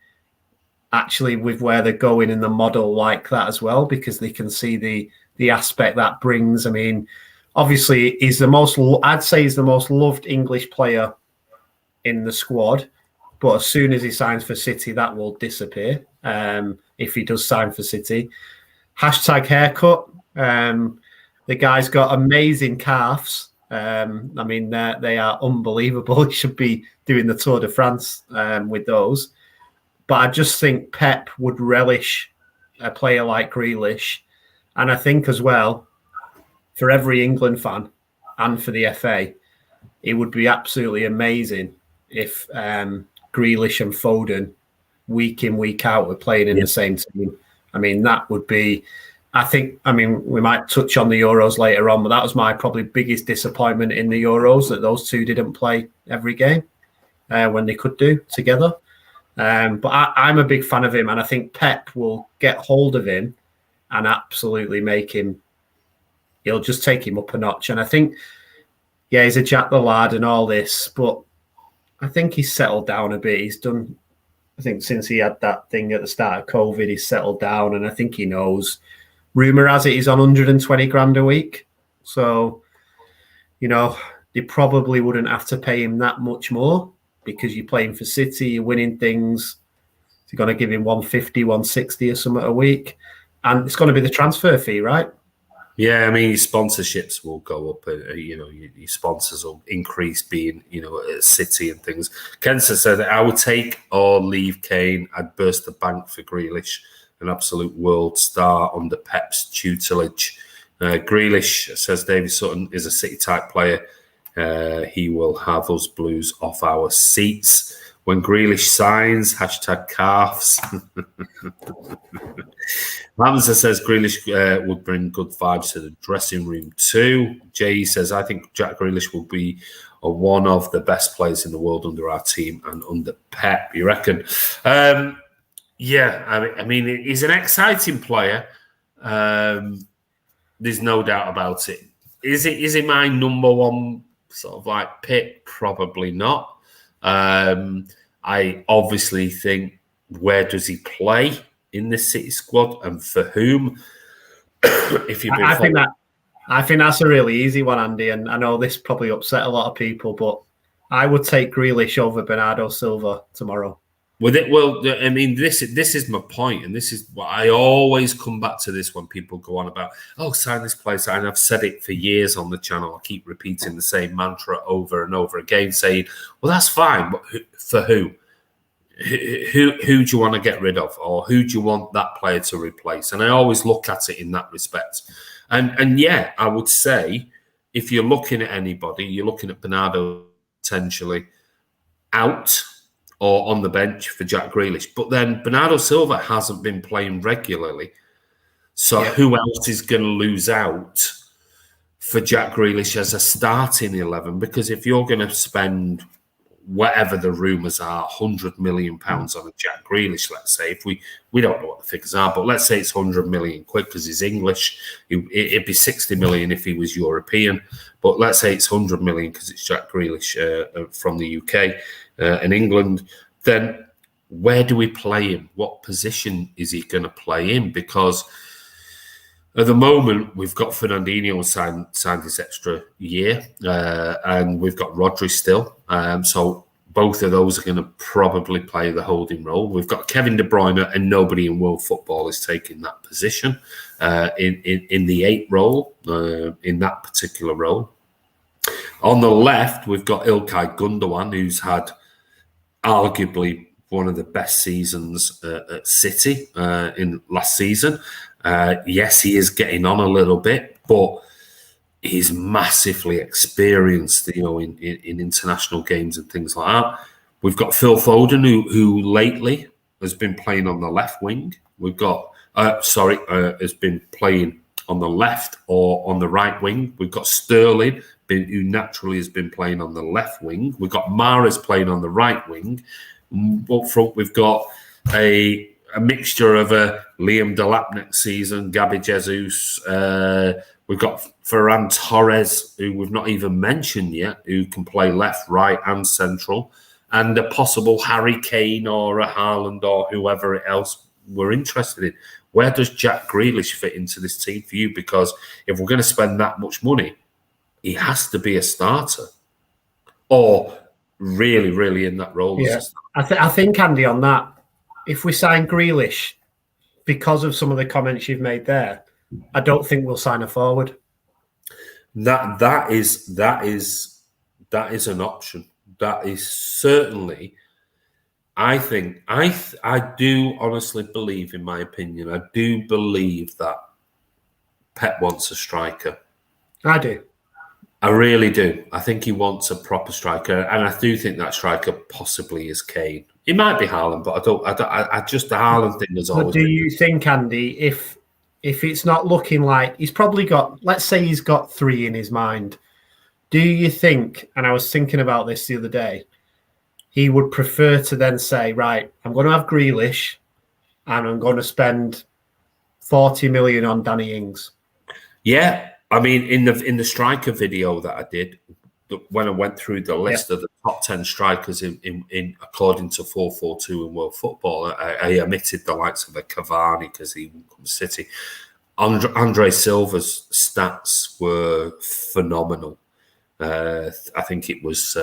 actually, with where they're going in the model, like that as well, because they can see the aspect that brings. I mean, obviously, I'd say he's the most loved English player in the squad. But as soon as he signs for City, that will disappear. If he does sign for City. #haircut. The guy's got amazing calves. I mean, they are unbelievable. He should be doing the Tour de France with those. But I just think Pep would relish a player like Grealish. And I think as well, for every England fan and for the FA, it would be absolutely amazing if Grealish and Foden, week in, week out, were playing in the same team. I mean, that would be... we might touch on the Euros later on, but that was my probably biggest disappointment in the Euros, that those two didn't play every game when they could do together. But I'm a big fan of him, and I think Pep will get hold of him and absolutely he'll just take him up a notch. And I think, he's a Jack the lad and all this, but I think he's settled down a bit. He's done, I think since he had that thing at the start of COVID, he's settled down, and I think he knows. Rumour has it he's on 120 grand a week. So, they probably wouldn't have to pay him that much more because you're playing for City, you're winning things. They're going to give him 150, 160 or something a week. And it's going to be the transfer fee, right? Yeah, I mean, your sponsorships will go up. Your sponsors will increase being, at City and things. Kensa said, I would take or leave Kane. I'd burst the bank for Grealish, an absolute world star under Pep's tutelage. Grealish, says David Sutton, is a City-type player. He will have us Blues off our seats. When Grealish signs, #calves. Hamza says Grealish would bring good vibes to the dressing room too. Jay says, I think Jack Grealish will be one of the best players in the world under our team and under Pep. You reckon? I mean, he's an exciting player. There's no doubt about it. Is it my number one sort of like pick? Probably not. I obviously think, where does he play in the City squad and for whom? I think that's a really easy one, Andy, and I know this probably upset a lot of people, but I would take Grealish over Bernardo Silva tomorrow. With it, well, I mean, this is my point, and this is what I always come back to. This when people go on about, oh, sign this place, and I've said it for years on the channel. I keep repeating the same mantra over and over again, saying, well, that's fine, but for who? Who do you want to get rid of, or who do you want that player to replace? And I always look at it in that respect. And yeah, I would say if you're looking at anybody, you're looking at Bernardo potentially out or on the bench for Jack Grealish. But then Bernardo Silva hasn't been playing regularly. So who else is going to lose out for Jack Grealish as a starting 11? Because if you're going to spend whatever the rumours are, £100 million on a Jack Grealish, let's say, if we don't know what the figures are, but let's say it's 100 million quid because he's English. It'd be 60 million if he was European, but let's say it's 100 million because it's Jack Grealish from the UK and England. Then where do we play him? What position is he going to play in? Because at the moment, we've got Fernandinho signed this extra year, and we've got Rodri still. So both of those are going to probably play the holding role. We've got Kevin De Bruyne, and nobody in world football is taking that position in the 8 role, in that particular role. On the left, we've got Ilkay Gundogan, who's had arguably one of the best seasons at City in last season. Yes, he is getting on a little bit, but he's massively experienced, in international games and things like that. We've got Phil Foden, who lately has been playing on the left wing. We've got, has been playing on the left or on the right wing. We've got Sterling, who naturally has been playing on the left wing. We've got Mahrez playing on the right wing. Up front, we've got a mixture of a Liam Delap next season, Gabby Jesus. We've got Ferran Torres, who we've not even mentioned yet, who can play left, right, and central, and a possible Harry Kane or a Haaland or whoever else we're interested in. Where does Jack Grealish fit into this team for you? Because if we're going to spend that much money, he has to be a starter, or really, really in that role. Yeah, I think, Andy, on that, if we sign Grealish, because of some of the comments you've made there, I don't think we'll sign a forward. That is an option. That is certainly. I think I do honestly believe, in my opinion, I do believe that Pep wants a striker. I do. I really do. I think he wants a proper striker, and I do think that striker possibly is Kane. It might be Haaland, but I just the Haaland thing is always. But do you think, Andy, if it's not looking like he's probably got, let's say he's got 3 in his mind, do you think? And I was thinking about this the other day. He would prefer to then say, right, I'm going to have Grealish, and I'm going to spend 40 million on Danny Ings. Yeah. I mean, in the striker video that I did, when I went through the list of the top 10 strikers in according to 442 in world football, I omitted the likes of a Cavani because he won't come to City. Andre Silva's stats were phenomenal. I think it was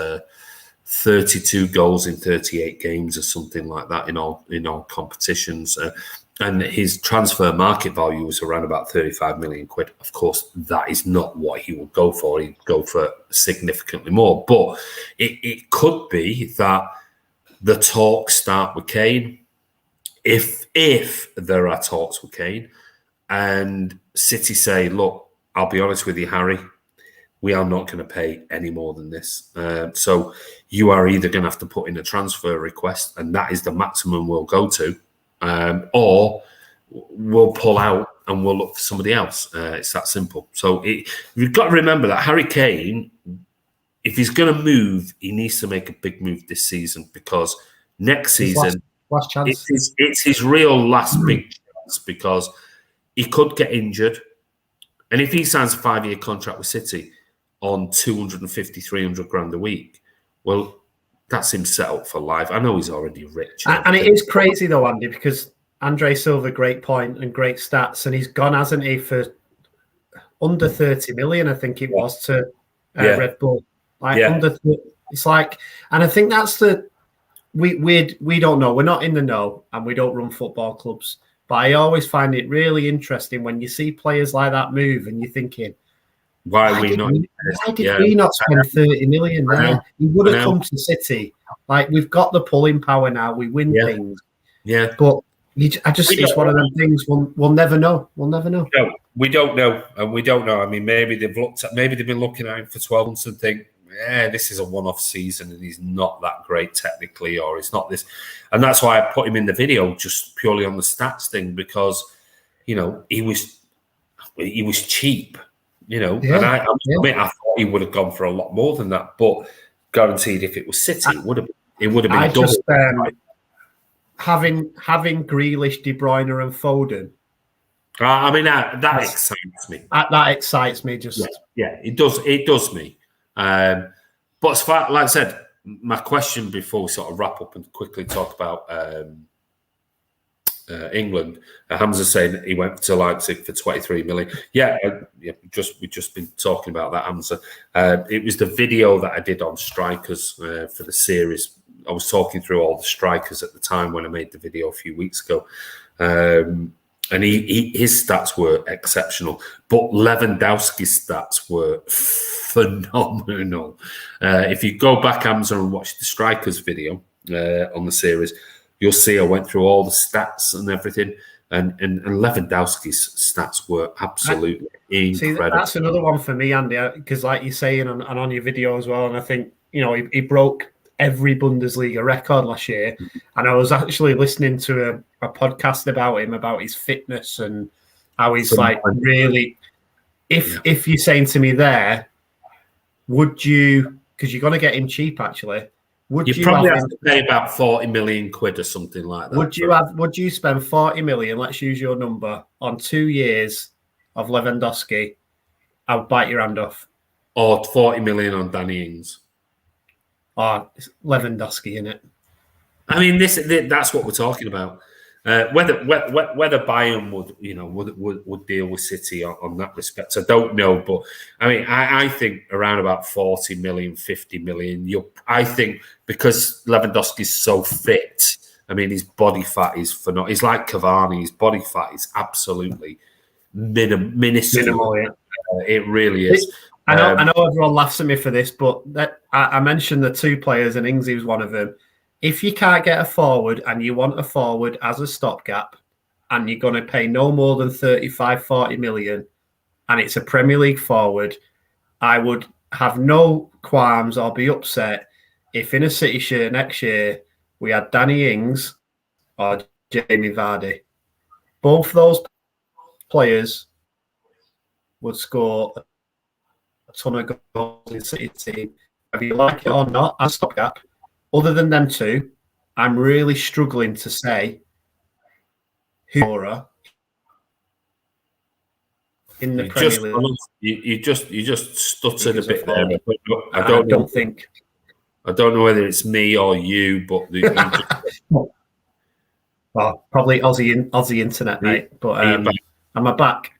32 goals in 38 games or something like that in all competitions. And his transfer market value was around about 35 million quid. Of course, that is not what he would go for. He'd go for significantly more. But it could be that the talks start with Kane. If there are talks with Kane, and City say, look, I'll be honest with you, Harry, we are not going to pay any more than this. So you are either going to have to put in a transfer request, and that is the maximum we'll go to, or we'll pull out and we'll look for somebody else. It's that simple. So you've got to remember that Harry Kane, if he's going to move, he needs to make a big move this season, because next season, last chance. It's his real last big chance, because he could get injured. And if he signs a 5-year contract with City on 250, 300 grand a week, well, that's him set up for life. I know he's already rich. And it is crazy though, Andy, because Andre Silva, great point and great stats, and he's gone, hasn't he, for under 30 million, I think it was, to Red Bull. Under 30, it's like, and I think that's the we don't know. We're not in the know, and we don't run football clubs. But I always find it really interesting when you see players like that move, and you're thinking, why did we not spend 30 million there? He would have come to City. Like, we've got the pulling power now. We win things. Yeah, but it's one of them things we'll never know. We'll never know. No, we don't know, and we don't know. I mean, maybe they've been looking at him for 12 months and think, this is a one-off season, and he's not that great technically, or it's not this. And that's why I put him in the video, just purely on the stats thing, because he was cheap, And I thought he would have gone for a lot more than that, but guaranteed, if it was City, it would have been double. Having Grealish, De Bruyne, and Foden. I mean, that excites me. That excites me. It does. It does me. But as far, like I said, my question before we sort of wrap up and quickly talk about England, Hamza saying that he went to Leipzig for 23 million. We've just been talking about that, Hamza. It was the video that I did on strikers for the series. I was talking through all the strikers at the time when I made the video a few weeks ago. And his stats were exceptional, but Lewandowski's stats were phenomenal. If you go back, Hamza, and watch the strikers video on the series, you'll see I went through all the stats and everything, and Lewandowski's stats were absolutely incredible. See, that's another one for me, Andy, because like you're saying on your video as well, and I think he broke every Bundesliga record last year, and I was actually listening to a podcast about him, about his fitness and how he's really. If you're saying to me there, would you? Because you're going to get him cheap, actually. You probably have to pay about 40 million quid or something like that. Would you spend 40 million? Let's use your number on 2 years of Lewandowski. I would bite your hand off. Or 40 million on Danny Ings. It's Lewandowski, in it. I mean, that's what we're talking about. Whether Bayern would deal with City on that respect, I don't know. But I mean, I think around about 40 million, 50 million. I think because Lewandowski's so fit. I mean, his body fat is phenomenal. He's like Cavani. His body fat is absolutely minuscule. Yeah. It really is. I know everyone laughs at me for this, but I mentioned the two players, and Ings was one of them. If you can't get a forward and you want a forward as a stopgap, and you're going to pay no more than 35, 40 million, and it's a Premier League forward, I would have no qualms or be upset if in a City shirt next year we had Danny Ings or Jamie Vardy. Both those players would score a ton of goals in the City team. Whether you like it or not, as a stopgap, other than them two, I'm really struggling to say who in the Premier League. You just stuttered a bit there. I don't think. I don't know whether it's me or you, but well, probably Aussie internet, mate. But am I back?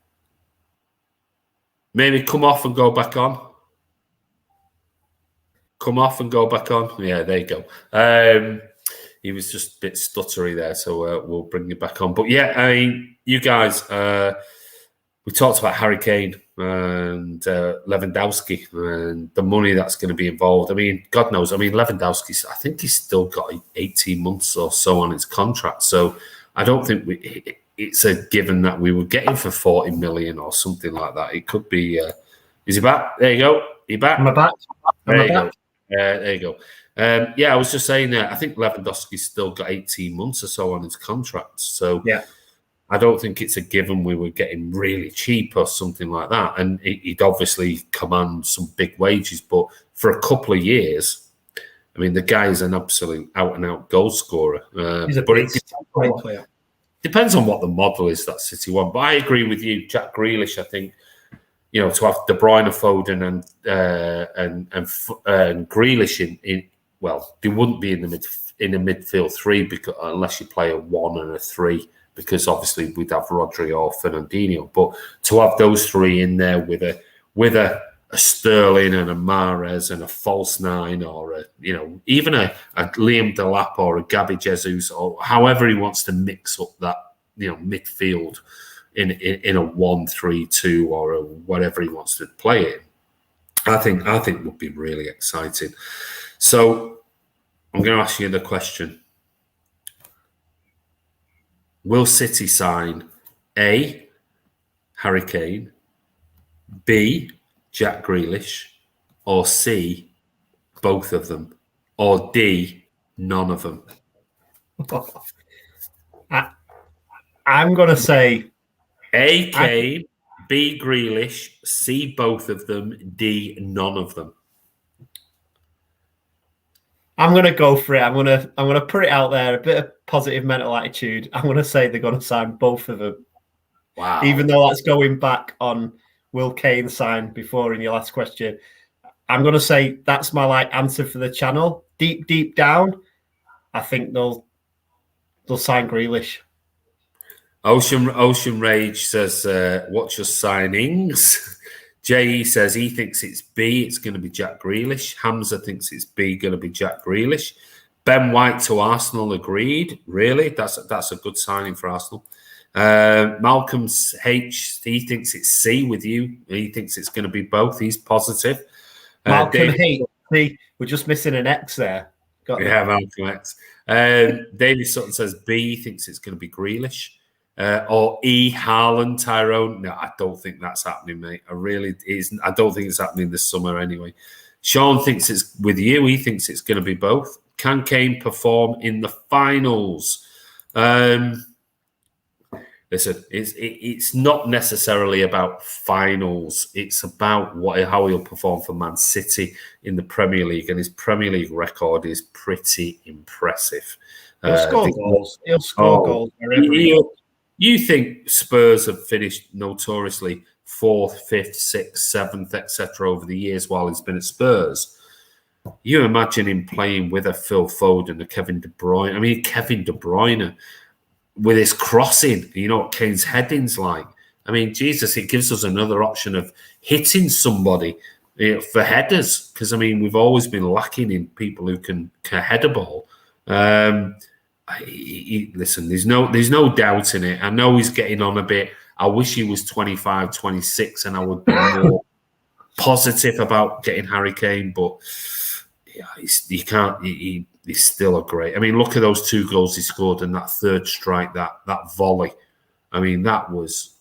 Maybe come off and go back on. Come off and go back on. Yeah, there you go. He was just a bit stuttery there, so we'll bring you back on. But yeah, I mean, you guys, we talked about Harry Kane and Lewandowski and the money that's going to be involved. I mean, God knows. I mean, Lewandowski, I think he's still got 18 months or so on his contract. So I don't think it's a given that we would get him for 40 million or something like that. It could be. Is he back? There you go. You back? Am I back? There you go. Yeah, I was just saying that I think Lewandowski's still got 18 months or so on his contract. So yeah, I don't think it's a given we would get him really cheap or something like that. And he'd obviously command some big wages. But for a couple of years, I mean, the guy's an absolute out-and-out goal scorer. He's a great player. Depends on what the model is that City want. But I agree with you, Jack Grealish. I think, to have De Bruyne, Foden, and Grealish in well, they wouldn't be in the midfield three unless you play a 1 and a 3, because obviously we'd have Rodri or Fernandinho. But to have those three in there with a Sterling and a Mahrez and a false nine, or even a Liam Delap or a Gabby Jesus, or however he wants to mix up that midfield in a 1-3-2 or whatever he wants to play it. I think would be really exciting. So I'm going to ask you the question: will City sign A, Harry Kane, B, Jack Grealish, or C, both of them, or D, none of them? I'm going to say A, Kane, B, Grealish, C, both of them, D, none of them. I'm going to go for it. I'm going to put it out there, a bit of positive mental attitude. I'm going to say they're going to sign both of them. Wow. Even though that's going back on will Kane sign before in your last question. I'm going to say that's my answer for the channel. Deep down, I think they'll sign Grealish. Ocean Rage says, what's your signings? J.E. says he thinks it's B, it's going to be Jack Grealish. Hamza thinks it's B, going to be Jack Grealish. Ben White to Arsenal agreed. Really? That's a good signing for Arsenal. Malcolm H, he thinks it's C with you. He thinks it's going to be both. He's positive. Malcolm H, we're just missing an X there. Malcolm X. David Sutton says B, thinks it's going to be Grealish. Or E, Haaland, Tyrone. No, I don't think that's happening, mate. I don't think it's happening this summer anyway. Sean thinks it's with you. He thinks it's going to be both. Can Kane perform in the finals? Listen, it's not necessarily about finals. It's about how he'll perform for Man City in the Premier League, and his Premier League record is pretty impressive. He'll score goals. He'll score goals wherever he goes. You think Spurs have finished notoriously 4th, 5th, 6th, 7th, etc. over the years while he's been at Spurs? You imagine him playing with a Phil Foden, a Kevin De Bruyne. I mean, Kevin De Bruyne with his crossing, you know what Kane's heading's like. I mean, Jesus, it gives us another option of hitting somebody for headers, because, I mean, we've always been lacking in people who can head a ball. Listen, there's no doubt in it. I know he's getting on a bit. I wish he was 25, 26, and I would be more positive about getting Harry Kane. But yeah, he's still a great. I mean, look at those 2 goals he scored and that third strike, that volley. I mean, it was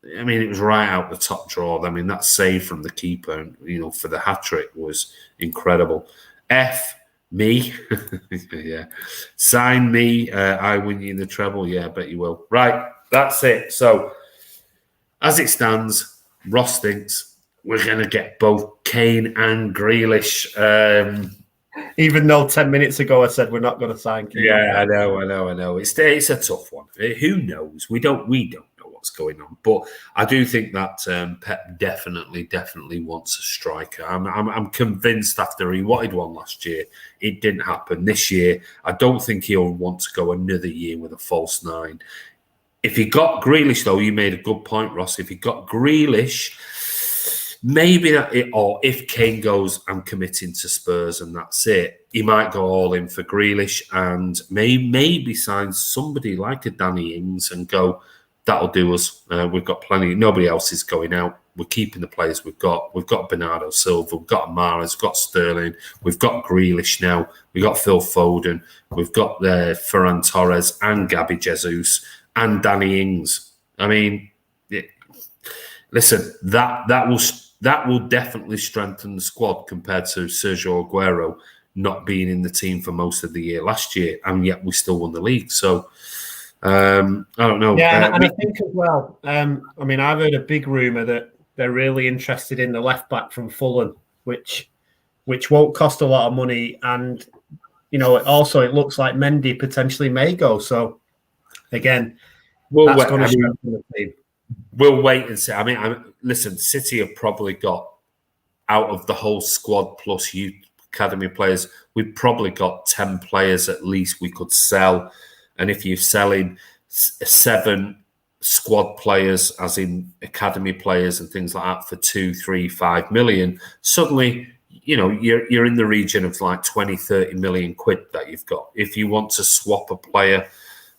right out the top drawer. I mean, that save from the keeper, for the hat trick was incredible. Me, yeah. Sign me. I win you the treble. Yeah, I bet you will. Right, that's it. So, as it stands, Ross thinks we're going to get both Kane and Grealish. Even though 10 minutes ago I said we're not going to sign Kane. Yeah, I know. It's a tough one. Who knows? We don't know what's going on. But I do think that Pep definitely wants a striker. I'm convinced after he wanted one last year, it didn't happen. This year, I don't think he'll want to go another year with a false 9. If he got Grealish, though, you made a good point, Ross. If he got Grealish, maybe or if Kane goes, I'm committing to Spurs and that's it, he might go all in for Grealish and maybe sign somebody like a Danny Ings and go, that'll do us. We've got plenty. Nobody else is going out. We're keeping the players we've got. We've got Bernardo Silva. We've got Mahrez. We've got Sterling. We've got Grealish now. We've got Phil Foden. We've got Ferran Torres and Gabby Jesus and Danny Ings. I mean, listen, that will definitely strengthen the squad compared to Sergio Aguero not being in the team for most of the year last year, and yet we still won the league. So, I don't know. Yeah, and I think as well, I mean, I've heard a big rumour that they're really interested in the left-back from Fulham, which won't cost a lot of money. And, also it looks like Mendy potentially may go. So, again, that's going to strengthen the team. We'll wait and see. I mean, listen, City have probably got, out of the whole squad plus youth academy players, we've probably got 10 players at least we could sell. And if you're selling 7 squad players, as in academy players and things like that, for 2, 3, 5 million, suddenly, you're in the region of like 20, 30 million quid that you've got. If you want to swap a player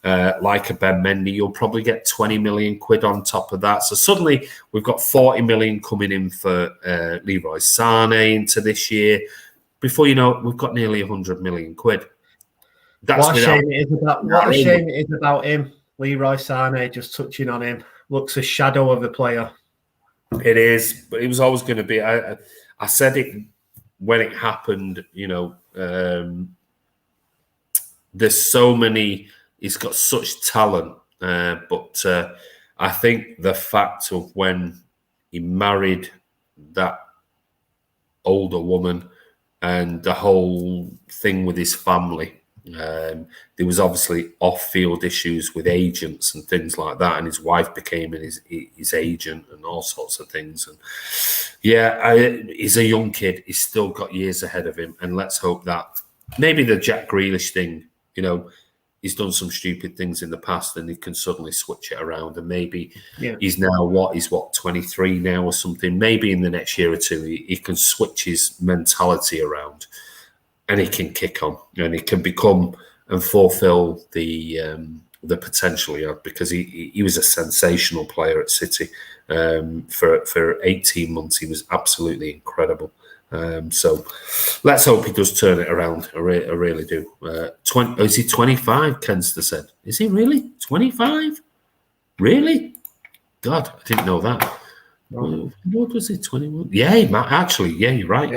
like a Ben Mendy, you'll probably get 20 million quid on top of that. So suddenly we've got 40 million coming in for Leroy Sané into this year. Before you know it, we've got nearly 100 million quid. What a shame it is about him. Leroy Sané, just touching on him, looks a shadow of a player. It is, but it was always going to be. I said it when it happened. There's so many. He's got such talent, but I think the fact of when he married that older woman and the whole thing with his family. There was obviously off-field issues with agents and things like that, and his wife became his agent and all sorts of things. And he's a young kid. He's still got years ahead of him, and let's hope that maybe the Jack Grealish thing, he's done some stupid things in the past, and he can suddenly switch it around. And maybe he's now he's 23 now or something. Maybe in the next year or two, he can switch his mentality around. And he can kick on, and he can become and fulfil the potential he had, because he was a sensational player at City for 18 months. He was absolutely incredible. So let's hope he does turn it around. I really do. Is he 25? Kenster said. Is he really 25? Really? God, I didn't know that. What was he? 21? Yeah, he might actually. Yeah, you're right.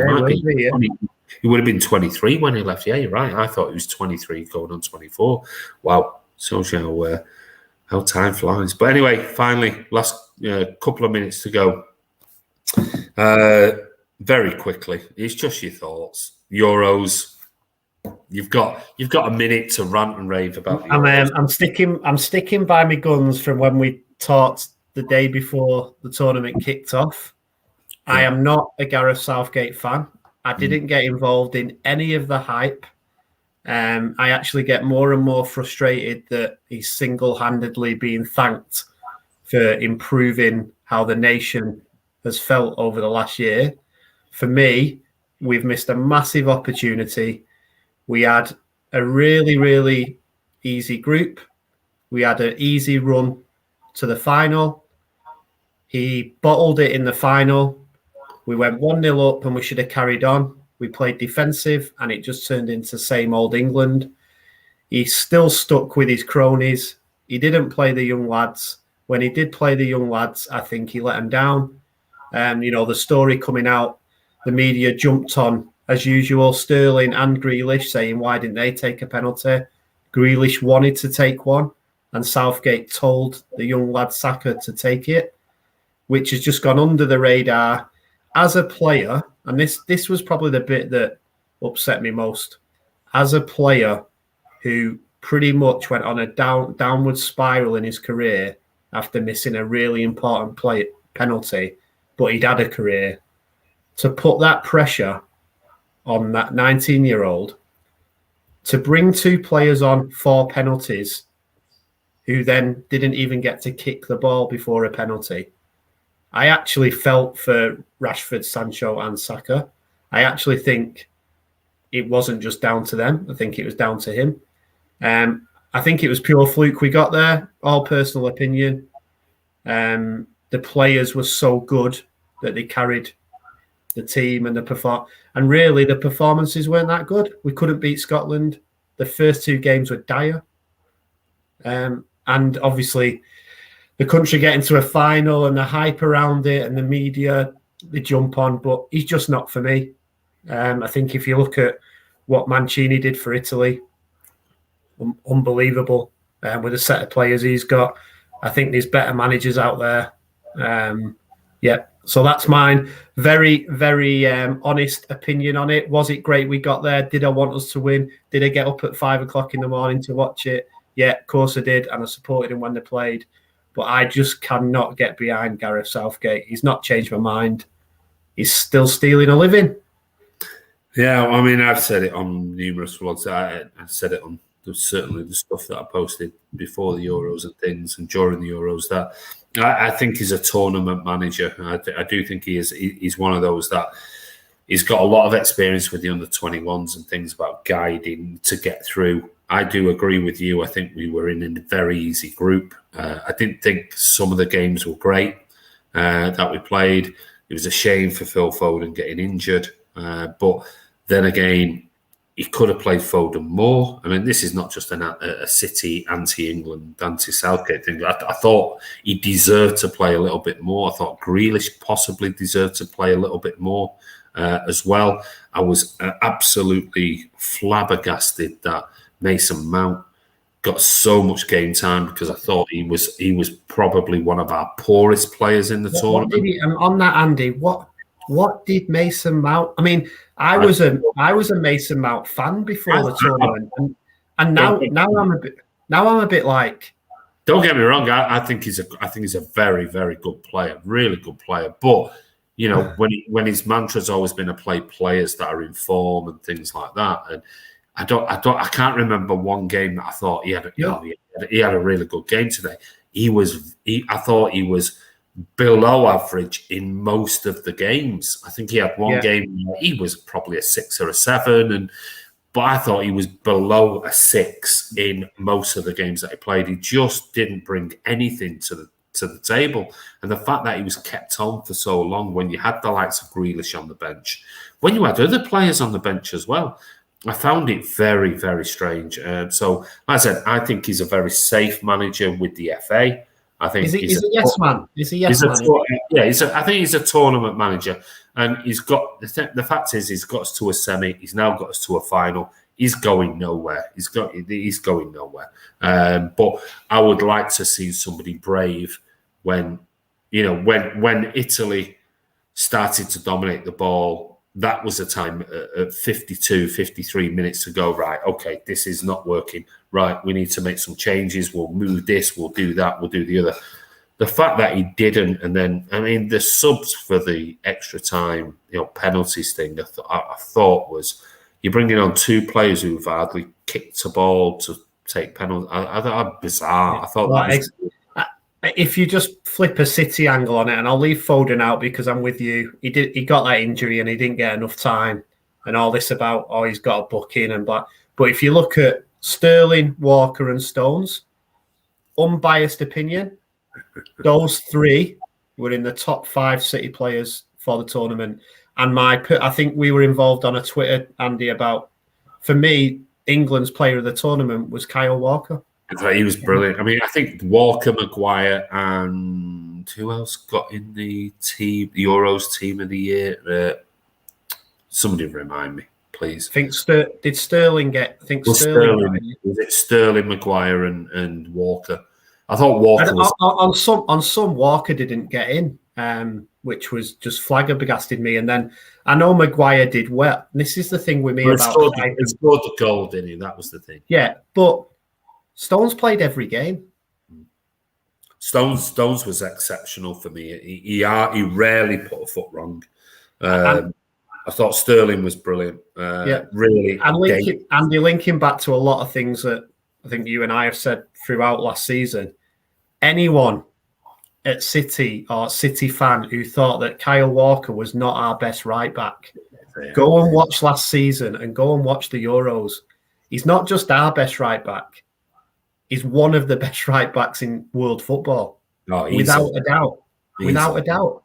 He would have been 23 when he left. Yeah, you're right. I thought he was 23 going on 24. Wow. Shows you how time flies. But anyway, finally, last couple of minutes to go. Very quickly, it's just your thoughts. Euros. You've got a minute to rant and rave about the Euros. I'm sticking by my guns from when we talked the day before the tournament kicked off. Yeah. I am not a Gareth Southgate fan. I didn't get involved in any of the hype. I actually get more and more frustrated that he's single-handedly being thanked for improving how the nation has felt over the last year. For me, we've missed a massive opportunity. We had a really, really easy group. We had an easy run to the final. He bottled it in the final. We went 1-0 up and we should have carried on. We played defensive and it just turned into same old England. He's still stuck with his cronies. He didn't play the young lads. When he did play the young lads, I think he let them down. The story coming out, the media jumped on, as usual, Sterling and Grealish, saying, why didn't they take a penalty? Grealish wanted to take one and Southgate told the young lad Saka to take it, which has just gone under the radar. As a player, and this was probably the bit that upset me most, as a player who pretty much went on a downward spiral in his career after missing a really important penalty, but he'd had a career, to put that pressure on that 19-year-old to bring two players on for penalties who then didn't even get to kick the ball before a penalty. I actually felt for Rashford, Sancho and Saka. I actually think it wasn't just down to them. I think it was down to him. I think it was pure fluke we got there, all personal opinion. The players were so good that they carried the team and and really the performances weren't that good. We couldn't beat Scotland. The first two games were dire. And obviously the country getting to a final and the hype around it and the media, they jump on, but he's just not for me. I think if you look at what Mancini did for Italy, unbelievable. With the set of players he's got, I think there's better managers out there. So that's mine. Very, very honest opinion on it. Was it great we got there? Did I want us to win? Did I get up at 5 o'clock in the morning to watch it? Yeah, of course I did. And I supported him when they played. But I just cannot get behind Gareth Southgate. He's not changed my mind. He's still stealing a living. Yeah, I mean, I've said it on numerous vlogs. I said it on there's certainly the stuff that I posted before the Euros and things, and during the Euros, that I think he's a tournament manager. I do think he is. He's one of those that he's got a lot of experience with the under-21s and things about guiding to get through. I do agree with you. I think we were in a very easy group. I didn't think some of the games were great that we played. It was a shame for Phil Foden getting injured. But then again, he could have played Foden more. I mean, this is not just a City anti-England, anti-Southgate thing. I thought he deserved to play a little bit more. I thought Grealish possibly deserved to play a little bit more as well. I was absolutely flabbergasted that Mason Mount got so much game time, because I thought he was probably one of our poorest players in the tournament. On that, Andy, what did Mason Mount? I mean, I was a Mason Mount fan before the tournament, and now I'm a bit like. Don't get me wrong. I think he's a very, very good player, really good player. But you know, when his mantra's always been to play players that are in form and things like that, and I can't remember one game that I thought he had a really good game today. I thought he was below average in most of the games. I think he had one game where he was probably a 6 or a 7, but I thought he was below a 6 in most of the games that he played. He just didn't bring anything to the table. And the fact that he was kept on for so long, when you had the likes of Grealish on the bench, when you had other players on the bench as well, I found it very, very strange. So, like I said, I think he's a very safe manager with the FA. I think he's a yes man. He's a yes man. I think he's a tournament manager, and he's got the fact is he's got us to a semi. He's now got us to a final. He's going nowhere. He's going nowhere. But I would like to see somebody brave when Italy started to dominate the ball. That was the time at 52, 53 minutes to go, right, okay, this is not working. Right, we need to make some changes. We'll move this, we'll do that, we'll do the other. The fact that he didn't, and then, I mean, the subs for the extra time, penalties thing, I thought was, you're bringing on 2 players who've hardly kicked a ball to take penalties. I thought bizarre. I thought that was... If you just flip a City angle on it, and I'll leave Foden out because I'm with you. He got that injury and he didn't get enough time, and all this about he's got a booking and blah. But if you look at Sterling, Walker, and Stones, unbiased opinion, those 3 were in the top 5 City players for the tournament. And I think we were involved on a Twitter, Andy, about, for me, England's player of the tournament was Kyle Walker. He was brilliant. I mean, I think Walker, Maguire, and who else got in the Euros team of the year? Somebody remind me, please. Did Sterling get? I think Sterling. Was it Sterling, Maguire, and Walker? I thought Walker was on some Walker didn't get in, which was just flabbergasted me. And then I know Maguire did well. This is the thing with me about. He scored the goal, didn't he? That was the thing. Yeah, but Stones played every game. Stones was exceptional for me. He rarely put a foot wrong. I thought Sterling was brilliant. Really. And linking back to a lot of things that I think you and I have said throughout last season, anyone at City or City fan who thought that Kyle Walker was not our best right back, go and watch last season and go and watch the Euros. He's not just our best right back. He's one of the best right backs in world football, without a doubt. Without a doubt,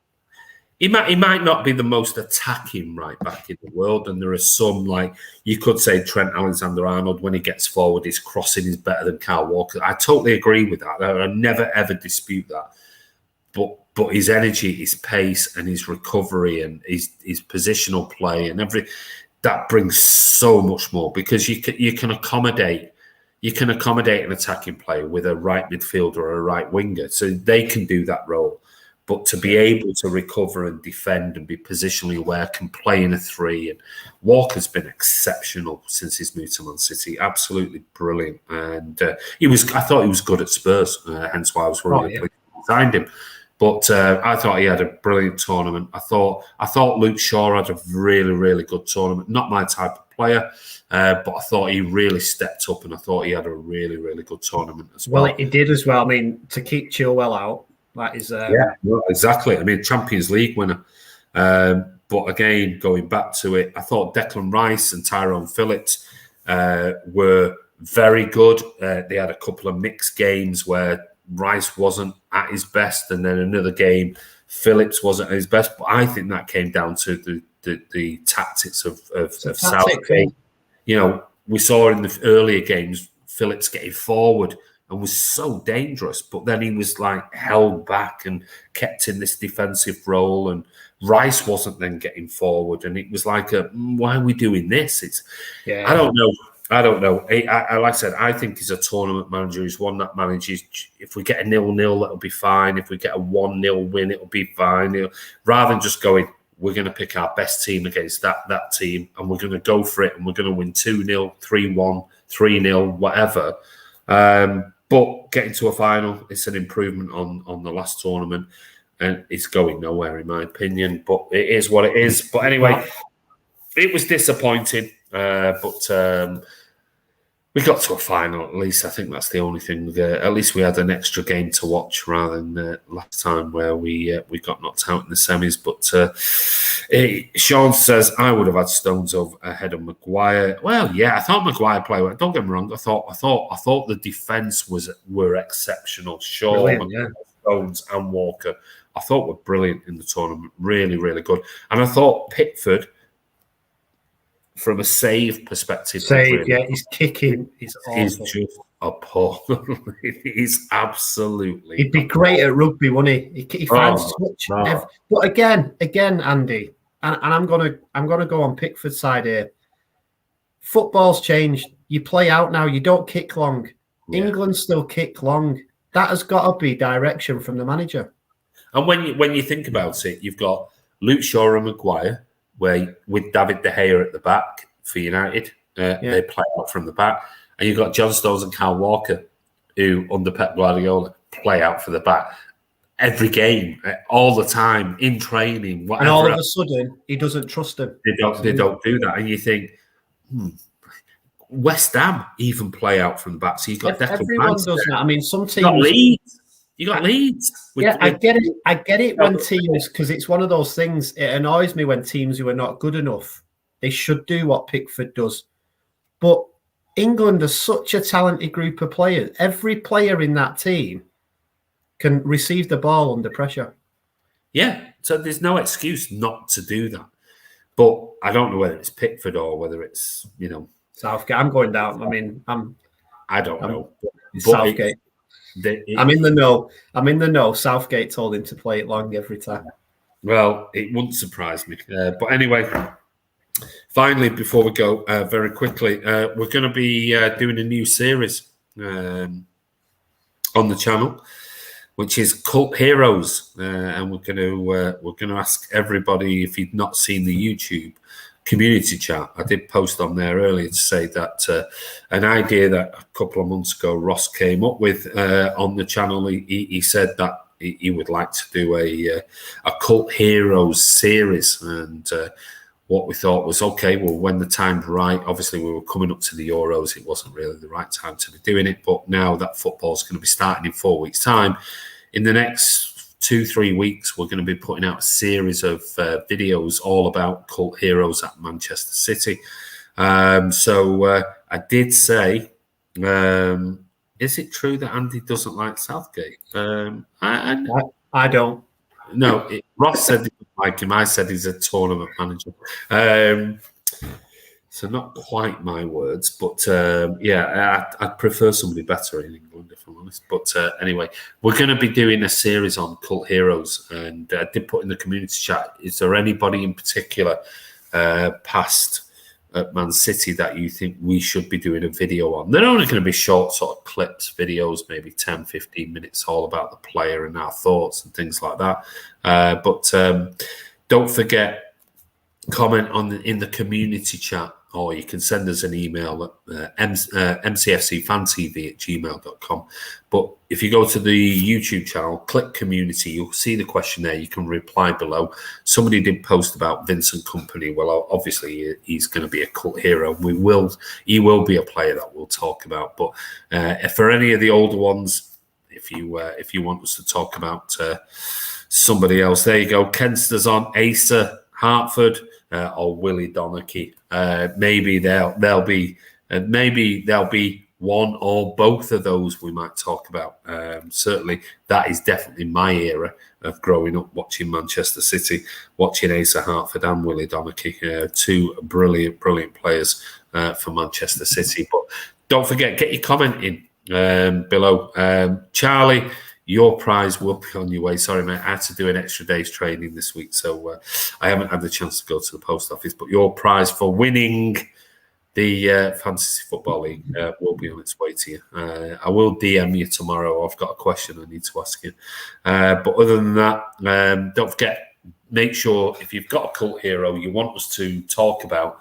he might not be the most attacking right back in the world, and there are some, like you could say Trent Alexander-Arnold, when he gets forward, his crossing is better than Kyle Walker. I totally agree with that. I never ever dispute that. But his energy, his pace, and his recovery, and his positional play, and that brings so much more, because you can accommodate. You can accommodate an attacking player with a right midfielder or a right winger, so they can do that role. But to be able to recover and defend and be positionally aware, can play in a 3. And Walker's been exceptional since he's moved to Man City. Absolutely brilliant. And I thought he was good at Spurs, hence why I was really pleased to find him. But I thought he had a brilliant tournament. I thought Luke Shaw had a really, really good tournament. Not my type of player, but I thought he really stepped up, and I thought he had a really, really good tournament as well. Well, he did as well. I mean, to keep Chilwell out, that is... yeah, well, exactly. I mean, Champions League winner. But again, going back to it, I thought Declan Rice and Tyrone Phillips were very good. They had a couple of mixed games where Rice wasn't at his best, and then another game, Phillips wasn't at his best. But I think that came down to the tactics of Southgate. You know, we saw in the earlier games Phillips getting forward and was so dangerous, but then he was like held back and kept in this defensive role, and Rice wasn't then getting forward, and it was like, why are we doing this? I don't know. Like I said, I think he's a tournament manager. He's one that manages. If we get a 0-0, that'll be fine. If we get a 1-0 win, it'll be fine. Rather than just going, we're going to pick our best team against that team, and we're going to go for it, and we're going to win 2-0, 3-1, 3-0, whatever. But getting to a final, it's an improvement on the last tournament, and it's going nowhere, in my opinion. But it is what it is. But anyway, it was disappointing. But we got to a final, at least. I think that's the only thing. At least we had an extra game to watch rather than last time where we got knocked out in the semis. But Sean says, I would have had Stones ahead of Maguire. Well, yeah, I thought Maguire played well. Don't get me wrong. I thought the defence were exceptional. Shaw, Stones and Walker, I thought were brilliant in the tournament. Really, really good. And I thought Pickford, from a save perspective, his kicking is awful. He's just appalling. He's absolutely. He'd be great at rugby, wouldn't he? He finds touch. But again, Andy, and I'm gonna go on Pickford's side here. Football's changed. You play out now. You don't kick long. Yeah. England still kick long. That has got to be direction from the manager. And when you think about it, you've got Luke Shaw and Maguire, where with David De Gea at the back for United, they play out from the back. And you've got John Stones and Kyle Walker, who, under Pep Guardiola, play out for the back. Every game, all the time, in training, whatever. And all of a sudden, he doesn't trust them. They don't do that. And you think, West Ham even play out from the back. So you've got everyone does that. I mean, some teams... You got Leeds. I get it. I get it when teams, because it's one of those things. It annoys me when teams who are not good enough, they should do what Pickford does. But England are such a talented group of players. Every player in that team can receive the ball under pressure. Yeah, so there's no excuse not to do that. But I don't know whether it's Pickford or whether it's, Southgate. I'm going down. I mean, I don't know. Southgate. I'm in the know. Southgate told him to play it long every time. Well, it wouldn't surprise me. But anyway, finally, before we go, very quickly, we're going to be doing a new series on the channel, which is Cult Heroes, and we're going to ask everybody, if you've not seen the YouTube community chat, I did post on there earlier to say that an idea that a couple of months ago Ross came up with on the channel. He said that he would like to do a Cult Heroes series, and what we thought was, okay, well, when the time's right. Obviously, we were coming up to the Euros. It wasn't really the right time to be doing it, but now that football's going to be starting in 4 weeks' time, in the next 2-3 weeks, we're going to be putting out a series of videos all about cult heroes at Manchester City. So I did say, is it true that Andy doesn't like Southgate? I don't. No, Ross said he didn't like him. I said he's a tournament manager. So not quite my words, but I'd prefer somebody better in England, if I'm honest. But anyway, we're going to be doing a series on cult heroes, and I did put in the community chat, is there anybody in particular past at Man City that you think we should be doing a video on? They're only going to be short sort of clips, videos, maybe 10, 15 minutes, all about the player and our thoughts and things like that. But don't forget, comment in the community chat, or you can send us an email at mcfcfantv@gmail.com. But if you go to the YouTube channel, click community, you'll see the question there. You can reply below. Somebody did post about Vincent Kompany. Well, obviously he's going to be a cult hero. He will be a player that we'll talk about. But for any of the older ones, if you want us to talk about somebody else, there you go. Kenster's on Asa Hartford. Or Willie Donachie. Maybe there'll be one or both of those we might talk about. Certainly, that is definitely my era of growing up watching Manchester City, watching Asa Hartford and Willie Donachie, two brilliant players for Manchester City. But don't forget, get your comment in below. Charlie, your prize will be on your way. Sorry, mate, I had to do an extra day's training this week, so I haven't had the chance to go to the post office. But your prize for winning the Fantasy Football League will be on its way to you. I will DM you tomorrow. I've got a question I need to ask you. But other than that, don't forget, make sure if you've got a cult hero you want us to talk about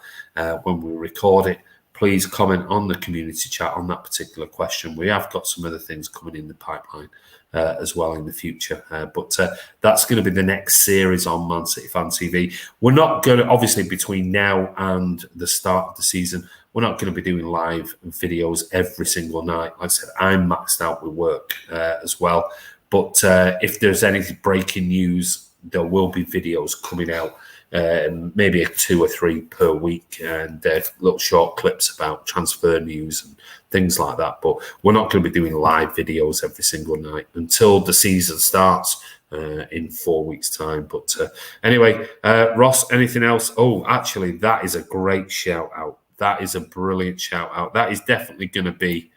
when we record it, please comment on the community chat on that particular question. We have got some other things coming in the pipeline as well in the future. But that's going to be the next series on Man City Fan TV. We're not going to, obviously, between now and the start of the season, we're not going to be doing live videos every single night. Like I said, I'm maxed out with work as well. But if there's any breaking news, there will be videos coming out. Maybe 2 or 3 per week, and little short clips about transfer news and things like that. But we're not going to be doing live videos every single night until the season starts in 4 weeks' time. But anyway, Ross, anything else? Oh, actually, that is a great shout out. That is a brilliant shout out. That is definitely going to be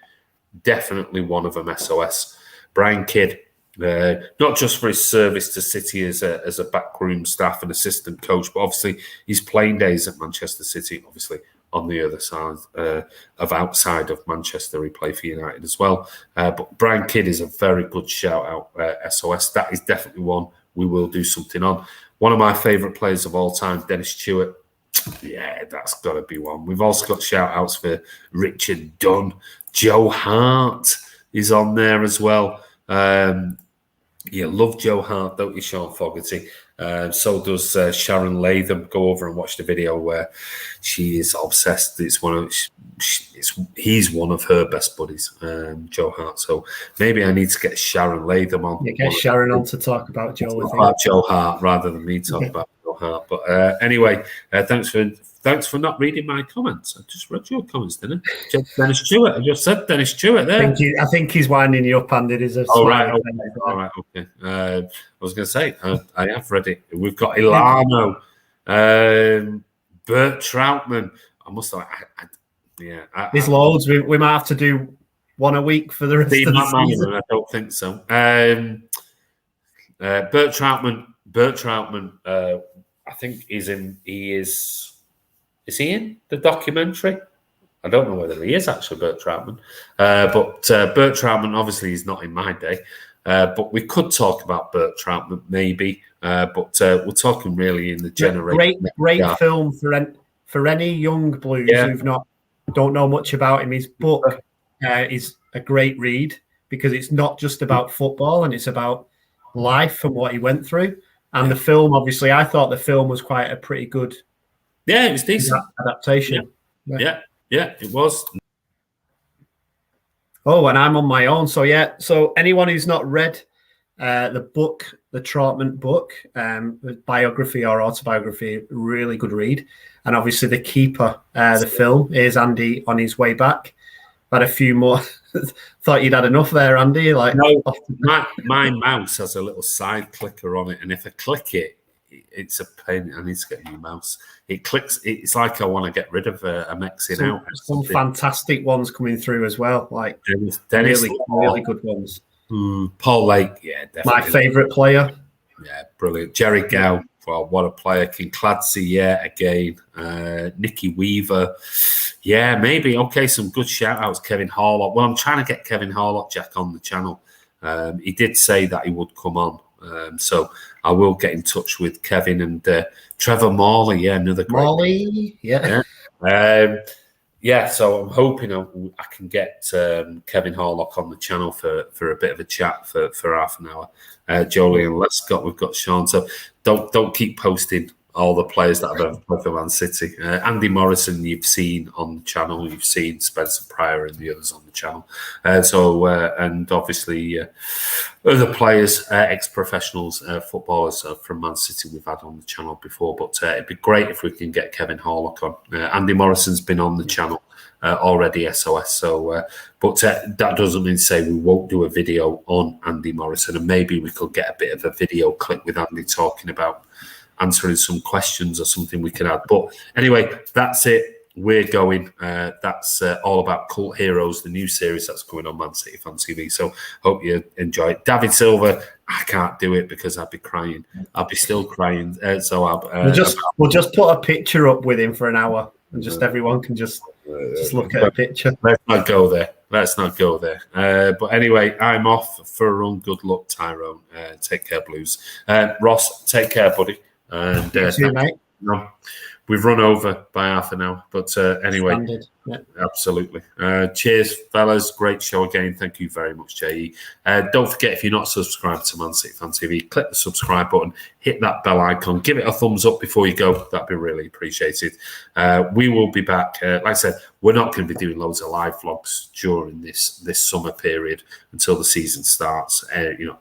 one of them. SOS Brian Kidd. Not just for his service to City as a backroom staff and assistant coach, but obviously his playing days at Manchester City, obviously on the other side of outside of Manchester, he played for United as well. But Brian Kidd is a very good shout out. SOS, that is definitely one we will do something on. One of my favourite players of all time, Dennis Stewart. Yeah, that's got to be one. We've also got shout outs for Richard Dunn. Joe Hart is on there as well. You love Joe Hart, don't you, Sean Fogarty? So does Sharon Latham. Go over and watch the video where she is obsessed. He's one of her best buddies, Joe Hart. So maybe I need to get Sharon Latham on. Yeah, get Sharon on to talk about Joe. About Joe Hart rather than me talk about Joe Hart. But anyway, thanks for not reading my comments. I just read your comments, didn't I? Dennis Stewart. I just said Dennis Stewart there. I think he's winding you up, Andy. There's a all right, okay. I was going to say, I have read it. We've got Ilano, Bert Troutman. I must have, there's loads. We might have to do one a week for the rest of the season. I don't think so. Bert Troutman, I think he is he in the documentary? I don't know whether he is actually Bert Troutman. But Bert Troutman, obviously, he's not in my day. But we could talk about Bert Troutman, maybe. But we're talking really in the generation. Great film for any young Blues who don't know much about him. His book is a great read because it's not just about football and it's about life and what he went through. And the film, obviously, I thought the film was quite a pretty good. Yeah, it was decent adaptation. Yeah, it was. Oh, and I'm on my own. So anyone who's not read the book, the Troutman book, biography or autobiography, really good read. And obviously the keeper, the film, is Andy on his way back. Had a few more. Thought you'd had enough there, Andy. Like, no, my mouse has a little side clicker on it, and if I click it, it's a pain. I need to get a new mouse. It clicks. It's like I want to get rid of a mixing out. Some fantastic ones coming through as well. Like Dennis really good ones. Paul Lake, yeah, definitely. My favourite player. Yeah, brilliant. Jerry Gow, well, what a player. King Clancy, yeah, again. Nicky Weaver, yeah, maybe. Okay, some good shout-outs. Kevin Harlock. Well, I'm trying to get Kevin Harlock, Jack, on the channel. He did say that he would come on. So I will get in touch with Kevin and Trevor Morley. Yeah, another great Morley. Yeah. So I'm hoping I can get Kevin Horlock on the channel for a bit of a chat for half an hour. Jolie and we've got Sean. So don't keep posting all the players that have ever played for Man City. Andy Morrison, you've seen on the channel. You've seen Spencer Pryor and the others on the channel. And obviously other players, ex-professionals, footballers from Man City we've had on the channel before. But it'd be great if we can get Kevin Horlock on. Andy Morrison's been on the channel already, SOS. So, but that doesn't mean to say we won't do a video on Andy Morrison, and maybe we could get a bit of a video clip with Andy talking about answering some questions or something we can add. But anyway, that's it. We're going. That's all about Cult Heroes, the new series that's going on Man City Fan TV. So hope you enjoy it. David Silver, I can't do it because I'd be crying. I'll be still crying. We'll just put a picture up with him for an hour, and just everyone can just look at a picture. Let's not go there. But anyway, I'm off for a run. Good luck, Tyrone. Take care, Blues. Ross, take care, buddy. And see you, mate. We've run over by half an hour, but anyway, absolutely. Cheers, fellas. Great show again. Thank you very much, JE. Don't forget, if you're not subscribed to Man City Fan TV, click the subscribe button, hit that bell icon, give it a thumbs up before you go. That'd be really appreciated. We will be back. Like I said, we're not going to be doing loads of live vlogs during this summer period until the season starts.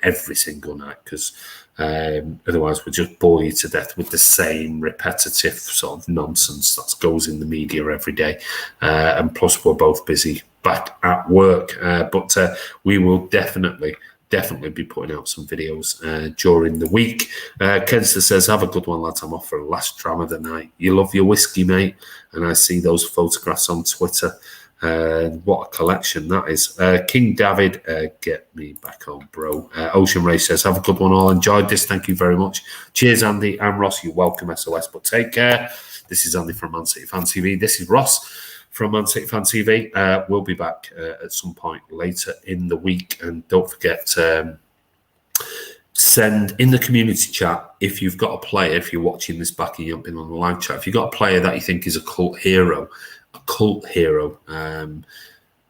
Every single night, because otherwise we'll just bore you to death with the same repetitive sort of nonsense that goes in the media every day. And plus we're both busy back at work. But we will definitely be putting out some videos during the week. Kenster says, have a good one, lads. I'm off for a last dram of the night. You love your whiskey, mate. And I see those photographs on Twitter. What a collection that is. King David, get me back on, bro. Ocean Ray says, have a good one all. Enjoyed this. Thank you very much. Cheers, Andy and Ross. You're welcome, SOS. But take care. This is Andy from Man City Fan TV. This is Ross from Man City Fan TV. We'll be back at some point later in the week. And don't forget, send in the community chat, if you've got a player, if you're watching this back and you haven't been on the live chat, if you've got a player that you think is a cult hero,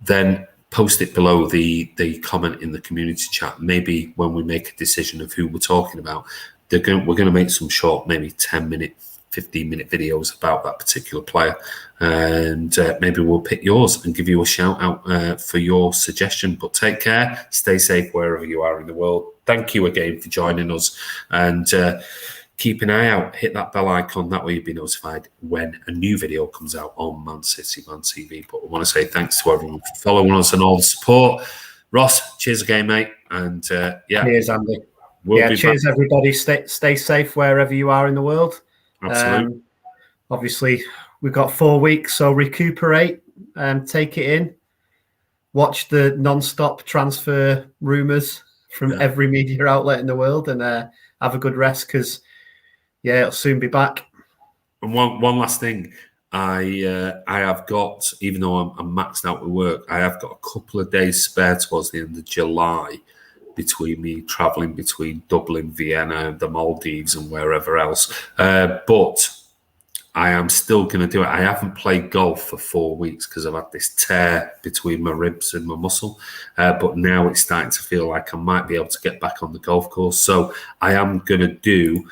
then post it below the comment in the community chat. Maybe when we make a decision of who we're talking about, we're going to make some short, maybe 10-minute, 15-minute videos about that particular player, and maybe we'll pick yours and give you a shout out for your suggestion. But take care, stay safe wherever you are in the world. Thank you again for joining us, and keep an eye out, hit that bell icon, that way you'll be notified when a new video comes out on Man City Fan TV. But I want to say thanks to everyone for following us and all the support. Ross, cheers again, mate. And cheers, Andy. Cheers, everybody. Stay safe wherever you are in the world. Absolutely. Obviously, we've got 4 weeks, so recuperate and take it in. Watch the non-stop transfer rumours from every media outlet in the world, and have a good rest, because it'll soon be back. And one last thing, I have got, even though I'm maxed out with work, I have got a couple of days spare towards the end of July between me travelling between Dublin, Vienna, the Maldives and wherever else. But I am still going to do it. I haven't played golf for 4 weeks because I've had this tear between my ribs and my muscle. But now it's starting to feel like I might be able to get back on the golf course. So I am going to do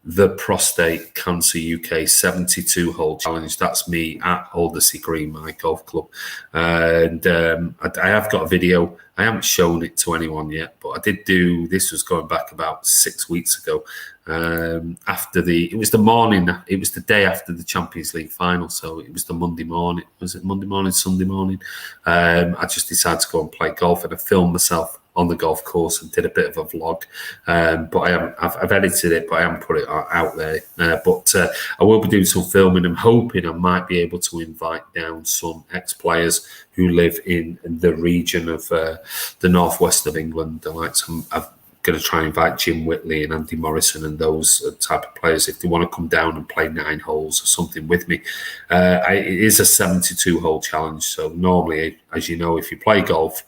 the Prostate Cancer UK 72-hole challenge. That's me at Aldersea Green, my golf club. And I have got a video. I haven't shown it to anyone yet, but I did do, this was going back about 6 weeks ago. It was the day after the Champions League final. So it was the Monday morning. Was it Monday morning, Sunday morning? I just decided to go and play golf, and I filmed myself on the golf course and did a bit of a vlog. But I've edited it, but I haven't put it out there. But I will be doing some filming. I'm hoping I might be able to invite down some ex-players who live in the region of the northwest of England. I'm going to try and invite Jim Whitley and Andy Morrison and those type of players if they want to come down and play 9 holes or something with me. It is a 72-hole challenge. So normally, as you know, if you play golf,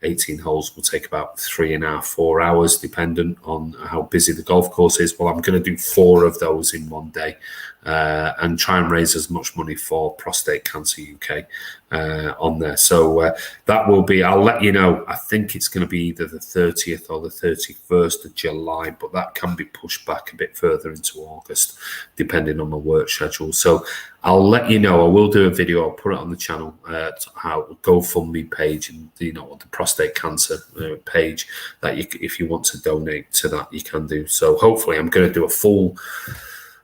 18 holes will take about 3.5, 4 hours, dependent on how busy the golf course is. Well, I'm going to do 4 of those in one day and try and raise as much money for Prostate Cancer UK on there. So that will be, I'll let you know, I think it's going to be either the 30th or the 31st of July, but that can be pushed back a bit further into August, depending on my work schedule. So I'll let you know. I will do a video. I'll put it on the channel, how GoFundMe page and the prostate cancer page that if you want to donate to that, you can do. So hopefully, I'm going to do a full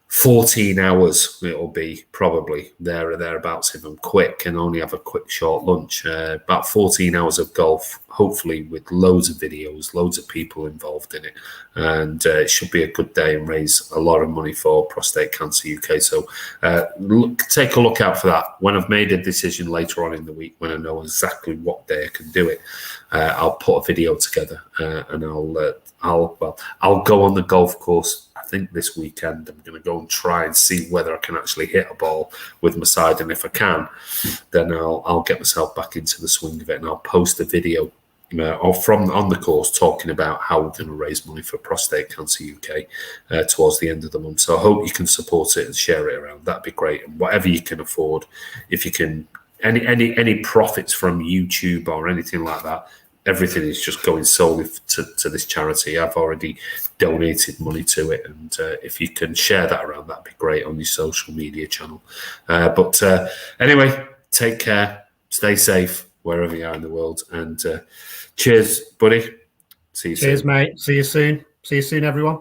14 hours. It'll be probably there or thereabouts if I'm quick and only have a quick short lunch. About 14 hours of golf, hopefully with loads of videos, loads of people involved in it, and it should be a good day and raise a lot of money for Prostate Cancer UK. So take a look out for that. When I've made a decision later on in the week, when I know exactly what day I can do it, I'll put a video together and I'll go on the golf course. I think this weekend I'm going to go and try and see whether I can actually hit a ball with my side, and if I can, then I'll get myself back into the swing of it, and I'll post a video on the course talking about how we're going to raise money for Prostate Cancer UK towards the end of the month. So I hope you can support it and share it around. That'd be great. And whatever you can afford, if you can, any profits from YouTube or anything like that, everything is just going solely to this charity. I've already donated money to it, and if you can share that around, that'd be great on your social media channel. But anyway, take care, stay safe wherever you are in the world, and cheers, buddy. See you soon. Cheers, mate. See you soon. See you soon, everyone.